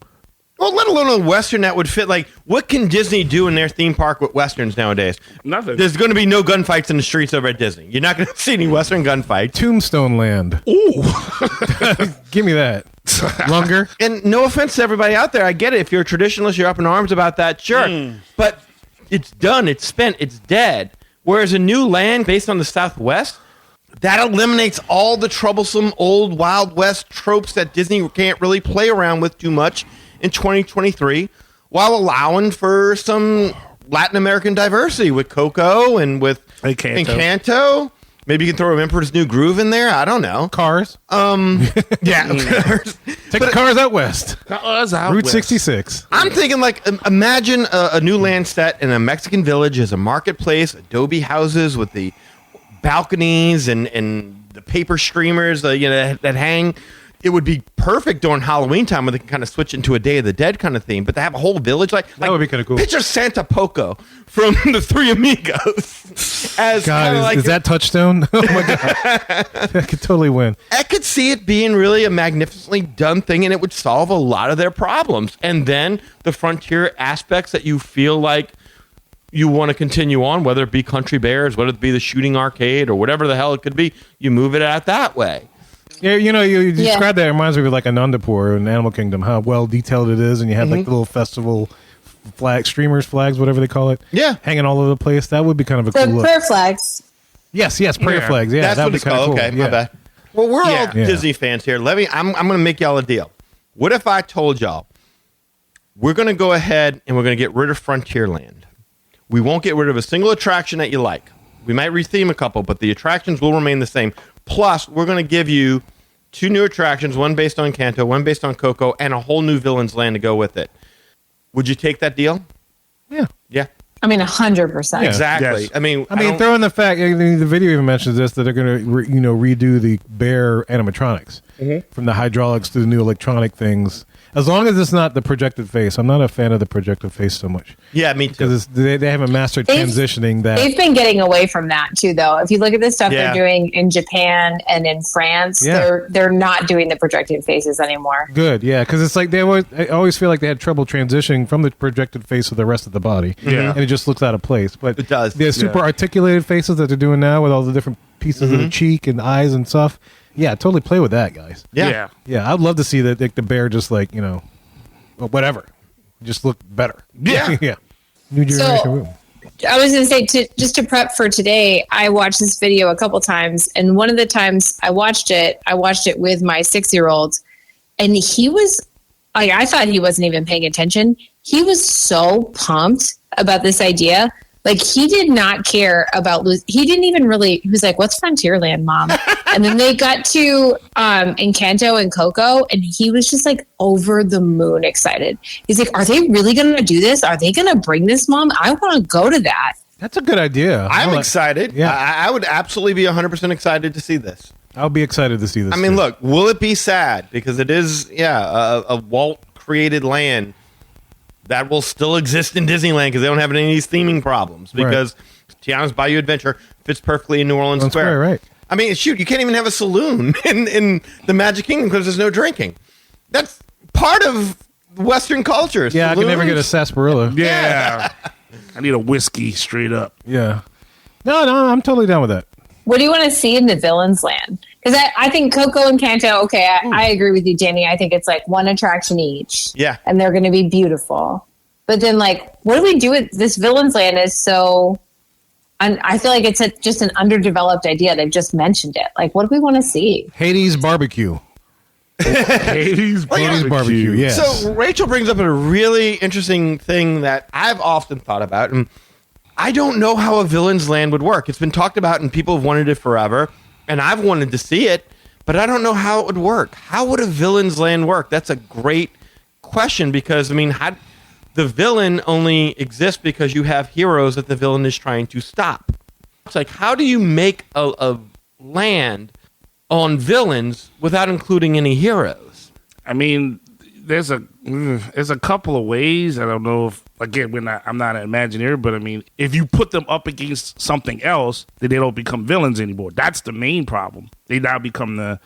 Well, let alone a Western that would fit. Like, what can Disney do in their theme park with Westerns nowadays? Nothing. There's going to be no gunfights in the streets over at Disney. You're not going to see any Western gunfights. Tombstone Land. Ooh. Give me that. Longer. And no offense to everybody out there. I get it. If you're a traditionalist, you're up in arms about that. Sure. But it's done. It's spent. It's dead. Whereas a new land based on the Southwest, that eliminates all the troublesome old Wild West tropes that Disney can't really play around with too much in 2023, while allowing for some Latin American diversity with Coco and with Encanto. Maybe you can throw Emperor's New Groove in there. I don't know. Cars. Yeah. Take the cars out west. Route 66. I'm thinking like imagine a new land set in a Mexican village as a marketplace, adobe houses with the balconies and the paper streamers that hang. It would be perfect during Halloween time where they can kind of switch into a Day of the Dead kind of theme, but to have a whole village that would be kind of cool. Picture Santa Poco from the Three Amigos. God, is that Touchstone? Oh my God. I could totally win. I could see it being really a magnificently done thing, and it would solve a lot of their problems. And then the Frontier aspects that you feel like you want to continue on, whether it be Country Bears, whether it be the shooting arcade, or whatever the hell it could be, you move it out that way. Yeah, you describe that. It reminds me of like Anandapur in Animal Kingdom, how well detailed it is, and you have like the little festival flags, whatever they call it. Yeah, hanging all over the place. That would be kind of a cool prayer look. flags. Yes, prayer flags. Yeah, that's that what would be it's kind of called. cool. Okay, my bad. Well, we're all Disney fans here. I'm going to make y'all a deal. What if I told y'all we're going to go ahead and we're going to get rid of Frontierland? We won't get rid of a single attraction that you like. We might retheme a couple, but the attractions will remain the same. Plus, we're going to give you 2 new attractions, one based on Encanto, one based on Coco, and a whole new Villains Land to go with it. Would you take that deal? Yeah. Yeah. I mean, 100%. Yeah. Exactly. Yes. I mean, throw in the fact, the video even mentions this, that they're going to redo the bear animatronics from the hydraulics to the new electronic things. As long as it's not the projected face. I'm not a fan of the projected face so much. Yeah, me too. Because they haven't mastered transitioning that. They've been getting away from that too, though. If you look at the stuff they're doing in Japan and in France, they're not doing the projected faces anymore. Good, yeah, because it's like I always feel like they had trouble transitioning from the projected face to the rest of the body. Yeah. And it just looks out of place. But it does. The super articulated faces that they're doing now with all the different pieces of the cheek and eyes and stuff. Yeah, totally play with that, guys. Yeah. Yeah, I'd love to see that the bear just like, whatever. Just look better. Yeah. Yeah. New generation. I was going to say, just to prep for today, I watched this video a couple times, and one of the times I watched it with my 6-year-old, and he was, I thought he wasn't even paying attention. He was so pumped about this idea. Like, he did not care about he didn't even really, he was like, what's Frontierland, Mom? And then they got to Encanto and Coco, and he was just like over the moon excited. He's like, are they really going to do this? Are they going to bring this, Mom? I want to go to that. That's a good idea. I'm excited. Yeah. I would absolutely be 100% excited to see this. I'll be excited to see this. I mean, look, will it be sad? Because it is, a Walt-created land that will still exist in Disneyland because they don't have any of these theming problems. Because Tiana's Bayou Adventure fits perfectly in New Orleans Square. Right. I mean, shoot, you can't even have a saloon in the Magic Kingdom because there's no drinking. That's part of Western culture. Yeah, saloons. I can never get a sarsaparilla. Yeah. I need a whiskey straight up. Yeah. No, I'm totally down with that. What do you want to see in the Villains Land? Because I think Coco and Encanto, okay, I agree with you, Danny. I think it's like one attraction each. Yeah. And they're going to be beautiful. But then, like, what do we do with this Villains Land is so... I feel like it's just an underdeveloped idea. They've just mentioned it. Like, what do we want to see? Hades barbecue. Hades barbecue, yes. So Rachel brings up a really interesting thing that I've often thought about, and I don't know how a Villains Land would work. It's been talked about, and people have wanted it forever, and I've wanted to see it, but I don't know how it would work. How would a Villains Land work? That's a great question because, I mean, the villain only exists because you have heroes that the villain is trying to stop. It's like, how do you make a land on villains without including any heroes? I mean, there's a couple of ways. I don't know if, again, I'm not an Imagineer, but I mean, if you put them up against something else, then they don't become villains anymore. That's the main problem. They now become an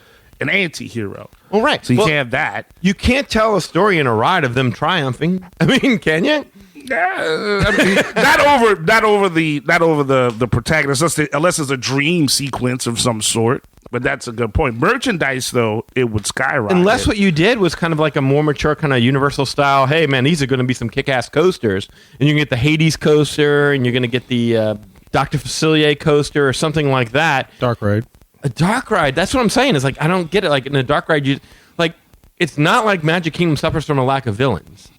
anti-hero. Well, right. So you can't have that. You can't tell a story in a ride of them triumphing. I mean, can you? I mean, not over the protagonist, unless it's a dream sequence of some sort. But that's a good point. Merchandise, though, it would skyrocket. Unless what you did was kind of like a more mature kind of Universal style. Hey, man, these are going to be some kick-ass coasters, and you can get the Hades coaster, and you're going to get the Dr. Facilier coaster, or something like that. Dark ride. A dark ride. That's what I'm saying. It's like I don't get it. Like in a dark ride, it's not like Magic Kingdom suffers from a lack of villains.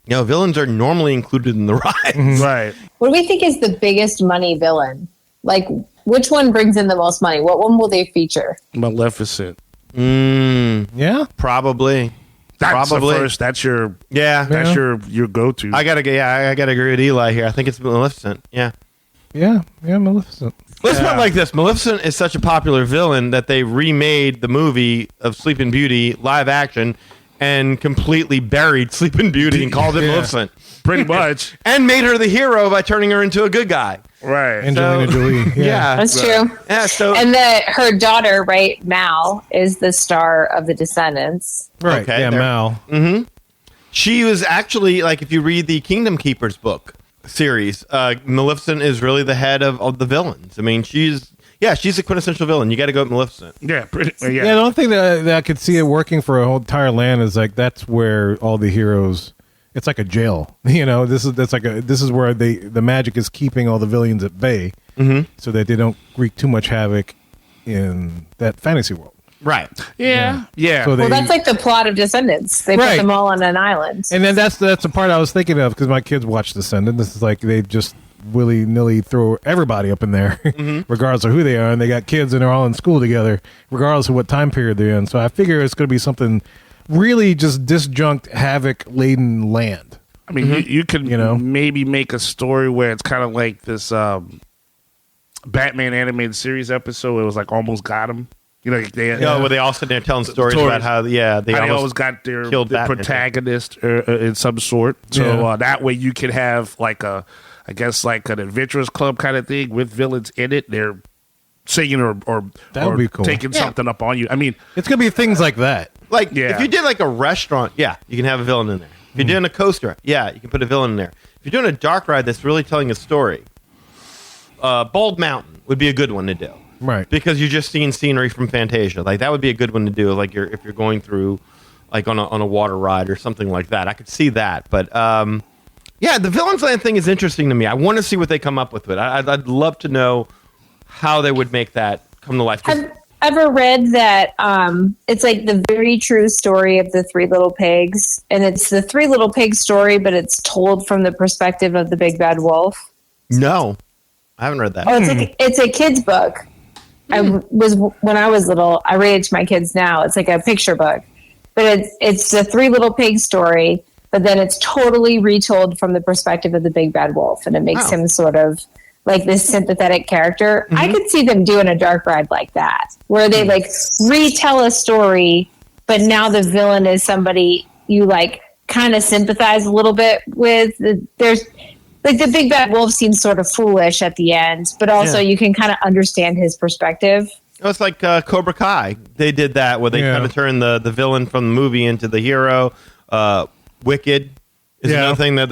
Villains are normally included in the rides. Right. What do we think is the biggest money villain? Like, which one brings in the most money? What one will they feature? Maleficent. Yeah. Probably. That's Probably. the first. That's your Yeah. your go to. I gotta agree with Eli here. I think it's Maleficent. Yeah. Yeah. Maleficent. Let's put it like this. Maleficent is such a popular villain that they remade the movie of Sleeping Beauty live action and completely buried Sleeping Beauty and called it Maleficent. Pretty much. And made her the hero by turning her into a good guy. Right. Angelina Jolie. Yeah. That's true. Yeah, so And her daughter, right, Mal, is the star of The Descendants. Right. Okay, yeah, there. Mal. she was actually, like, if you read the Kingdom Keepers book series, Maleficent is really the head of the villains. I mean, she's a quintessential villain. You got to go with Maleficent. Yeah. Pretty. Yeah, the only thing that I could see it working for a whole entire land is like that's where all the heroes. It's like a jail, This is where the magic is keeping all the villains at bay, so that they don't wreak too much havoc in that fantasy world. Right. Yeah. So Well, that's like the plot of Descendants. They Right. put them all on an island. And then that's the part I was thinking of because my kids watch Descendant. This is like they just willy-nilly throw everybody up in there, regardless of who they are, and they got kids and they're all in school together, regardless of what time period they're in. So I figure it's going to be something really just disjunct, havoc-laden land. I mean, you could maybe make a story where it's kind of like this Batman animated series episode. It was like Almost Got Him. Where they all sit there telling stories about how they always got their protagonist in some sort. So that way you could have like an adventurous club kind of thing with villains in it. They're singing or That would be cool. taking something up on you. I mean, It's going to be things like that. Like, if you did like a restaurant, you can have a villain in there. If you're doing a coaster, you can put a villain in there. If you're doing a dark ride that's really telling a story, Bald Mountain would be a good one to do. Right. Because you're just seeing scenery from Fantasia. Like, that would be a good one to do, like if you're going through, like, on a water ride or something like that. I could see that. But, the Villains Land thing is interesting to me. I want to see what they come up with it. I'd love to know how they would make that come to life. I've ever read that it's like the very true story of the Three Little Pigs, and it's the Three Little Pigs story, but it's told from the perspective of the Big Bad Wolf. No, I haven't read that. Oh, it's a kid's book. When I was little, I read it to my kids now. It's like a picture book, but it's the Three Little Pigs story, but then it's totally retold from the perspective of the Big Bad Wolf, and it makes him sort of like this sympathetic character. I could see them doing a dark ride like that, where they like retell a story, but now the villain is somebody you like kind of sympathize a little bit with. There's like the Big Bad Wolf seems sort of foolish at the end, but also you can kind of understand his perspective. Oh, it's like Cobra Kai. They did that where they kind of turned the villain from the movie into the hero. Wicked is another thing that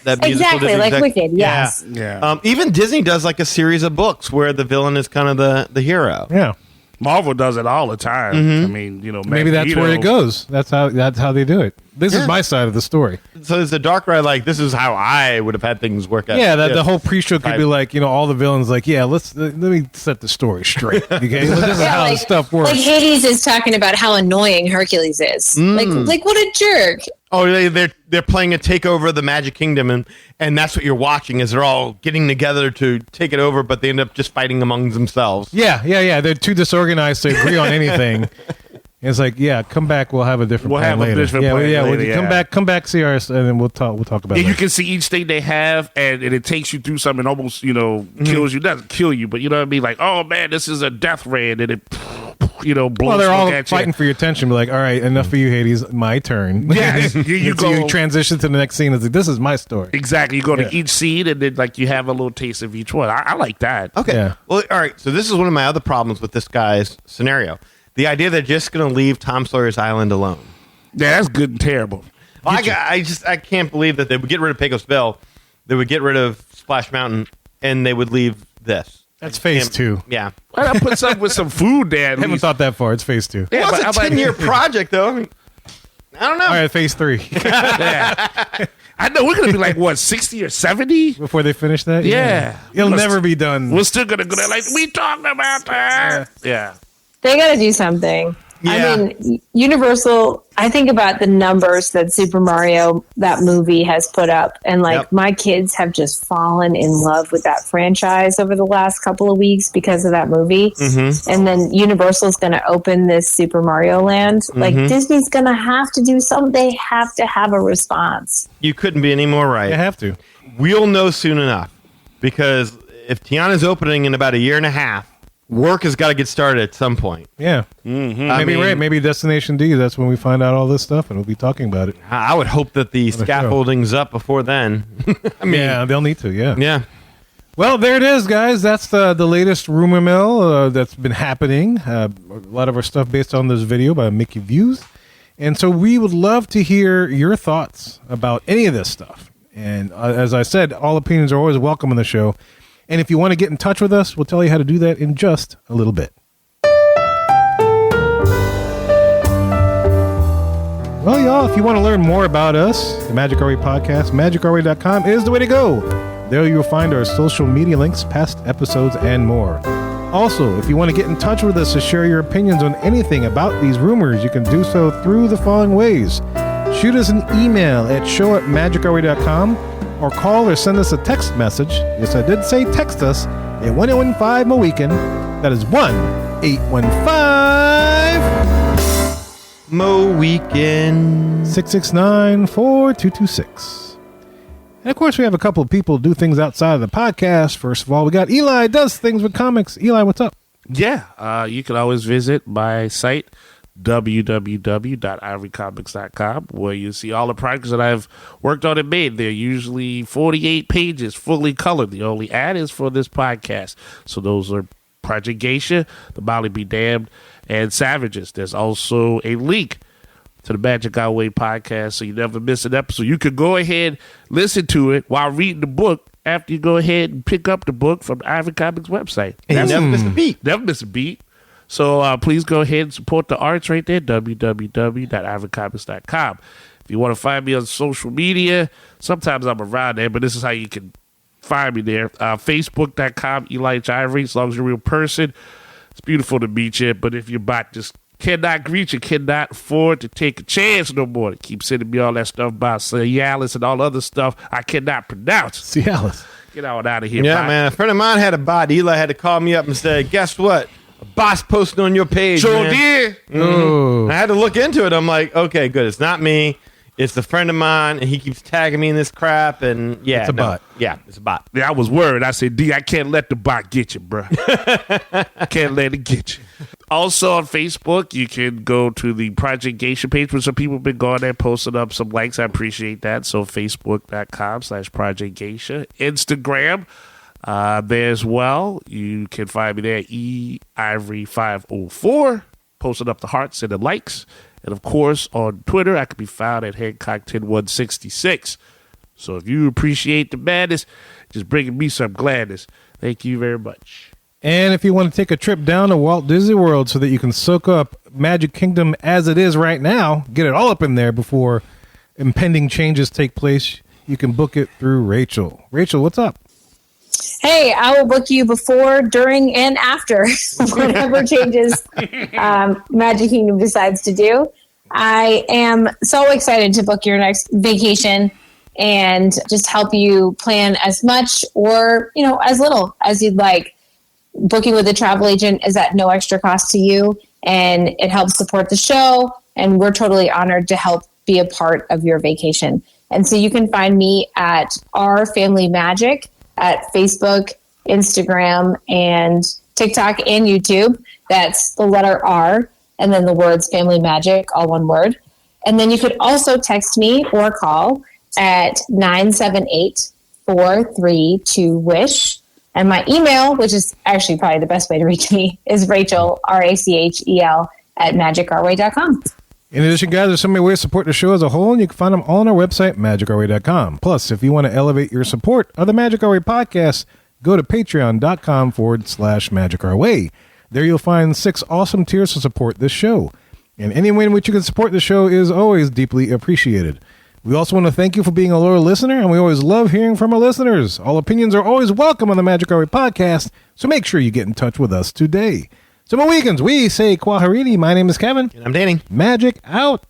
musical exactly like Wicked. Yes. Yeah. Even Disney does like a series of books where the villain is kind of the hero. Yeah. Marvel does it all the time. I mean, Maybe that's where it goes. That's how they do it. This is my side of the story. So it's a dark ride. Like, this is how I would have had things work out. Yeah, the whole pre-show could be like, all the villains like, let me set the story straight. Okay, this is how stuff works. Like Hades is talking about how annoying Hercules is. Like what a jerk. Oh, they're playing a takeover of the Magic Kingdom, and that's what you're watching is they're all getting together to take it over, but they end up just fighting among themselves. Yeah. They're too disorganized to agree on anything. It's like, come back. We'll have a different plan later. Come back, see us, and then we'll talk about it. You can see each thing they have, and it takes you through something, almost, kills you. Doesn't kill you, but you know what I mean? Like, oh, man, this is a death ray, and then it, blows. Well, they're all fighting for your attention. Be like, all right, enough for you, Hades. My turn. Yes, you go. You transition to the next scene. It's like, this is my story. Exactly. You go to each scene, and then you have a little taste of each one. I like that. Okay. Yeah. Well, all right. So this is one of my other problems with this guy's scenario. The idea they're just going to leave Tom Sawyer's Island alone. Yeah, that's good and terrible. Well, I can't believe that they would get rid of Pecos Bill, they would get rid of Splash Mountain, and they would leave this. That's phase 2. Yeah. Why not put something with some food there? I haven't thought that far. It's phase 2. Yeah, well, it's a 10-year project, though. I mean, I don't know. All right, phase 3. Yeah. I know we're gonna be like what 60 or 70 before they finish that. Yeah. It'll never be done. We're still gonna go there like we talked about that. Yeah. They got to do something. Yeah. I mean, Universal, I think about the numbers that Super Mario, that movie, has put up. And like, Yep. my kids have just fallen in love with that franchise over the last couple of weeks because of that movie. Mm-hmm. And then Universal's going to open this Super Mario Land. Like, Disney's going to have to do something. They have to have a response. You couldn't be any more right. You have to. We'll know soon enough, because if Tiana's opening in about a year and a half, work has got to get started at some point. Yeah. Maybe right. Maybe Destination D. That's when we find out all this stuff, and we'll be talking about it. I would hope that the scaffolding's up before then. I mean, Yeah, they'll need to. Yeah. yeah. Well, there it is, guys. That's the latest rumor mill that's been happening. A lot of our stuff based on this video by Mickey Views. And so we would love to hear your thoughts about any of this stuff. And as I said, all opinions are always welcome on the show. And if you want to get in touch with us, we'll tell you how to do that in just a little bit. Well, y'all, if you want to learn more about us, the Magic Our Way podcast, magicourway.com is the way to go. There you'll find our social media links, past episodes, and more. Also, if you want to get in touch with us to share your opinions on anything about these rumors, you can do so through the following ways. Shoot us an email at show@magicourway.com, or call or send us a text message. Yes, I did say text us at 1015-MOWEEKEN. That is 1-815 Mo Weekend. 669-4226. And of course, we have a couple of people do things outside of the podcast. First of all, we got Eli does things with comics. Eli, what's up? Yeah, you can always visit my site, www.ivorycomics.com, where you see all the projects that I've worked on and made. They're usually 48 pages, fully colored. The only ad is for this podcast. So those are Project Geisha, The Molly Be Damned, and Savages. There's also a link to the Magic Our Way podcast, so you never miss an episode. You could go ahead, listen to it while reading the book after you go ahead and pick up the book from the Ivory Comics website. And you never miss a beat. Never miss a beat. So please go ahead and support the arts right there, www.ivorycomics.com. If you want to find me on social media, sometimes I'm around there, but this is how you can find me there. Facebook.com, Eli H. Ivory, as long as you're a real person. It's beautiful to meet you, but if your bot just cannot greet you, cannot afford to take a chance no more, to keep sending me all that stuff about Cialis and all other stuff I cannot pronounce. Cialis. Get out of here. Yeah, bot. man. A friend of mine had a bot. Eli had to call me up and say, guess what? A bot's posting on your page, Sure man. did. Oh. I had to look into it. I'm like, okay, good. It's not me. It's a friend of mine, and he keeps tagging me in this crap. And yeah, It's a bot. Yeah, it's a bot. Yeah, I was worried. I said, D, I can't let the bot get you, bro. Can't let it get you. Also on Facebook, you can go to the Project Geisha page, where some people have been going there posting up some likes. I appreciate that. So Facebook.com/Project Geisha. Instagram, there as well. You can find me there at eIvory504, posting up the hearts and the likes. And of course, on Twitter, I can be found at Hancock10166. So if you appreciate the madness, just bringing me some gladness. Thank you very much. And if you want to take a trip down to Walt Disney World so that you can soak up Magic Kingdom as it is right now, get it all up in there before impending changes take place, you can book it through Rachel. Rachel, what's up? Hey, I will book you before, during, and after whatever changes Magic Kingdom decides to do. I am so excited to book your next vacation and just help you plan as much or, as little as you'd like. Booking with a travel agent is at no extra cost to you, and it helps support the show, and we're totally honored to help be a part of your vacation. And so you can find me at Our Family Magic at Facebook, Instagram, and TikTok and YouTube. That's the letter R and then the words Family Magic, all one word. And then you could also text me or call at 978-432-WISH. And my email, which is actually probably the best way to reach me, is Rachel, RACHEL, at magicourway.com. In addition, guys, there's so many ways to support the show as a whole, and you can find them all on our website, magicourway.com. Plus, if you want to elevate your support of the Magic Our Way podcast, go to patreon.com/magicourway. There you'll find 6 awesome tiers to support this show. And any way in which you can support the show is always deeply appreciated. We also want to thank you for being a loyal listener, and we always love hearing from our listeners. All opinions are always welcome on the Magic Our Way podcast, so make sure you get in touch with us today. So, my weekends, we say Kwaharini. My name is Kevin. And I'm Danny. Magic out.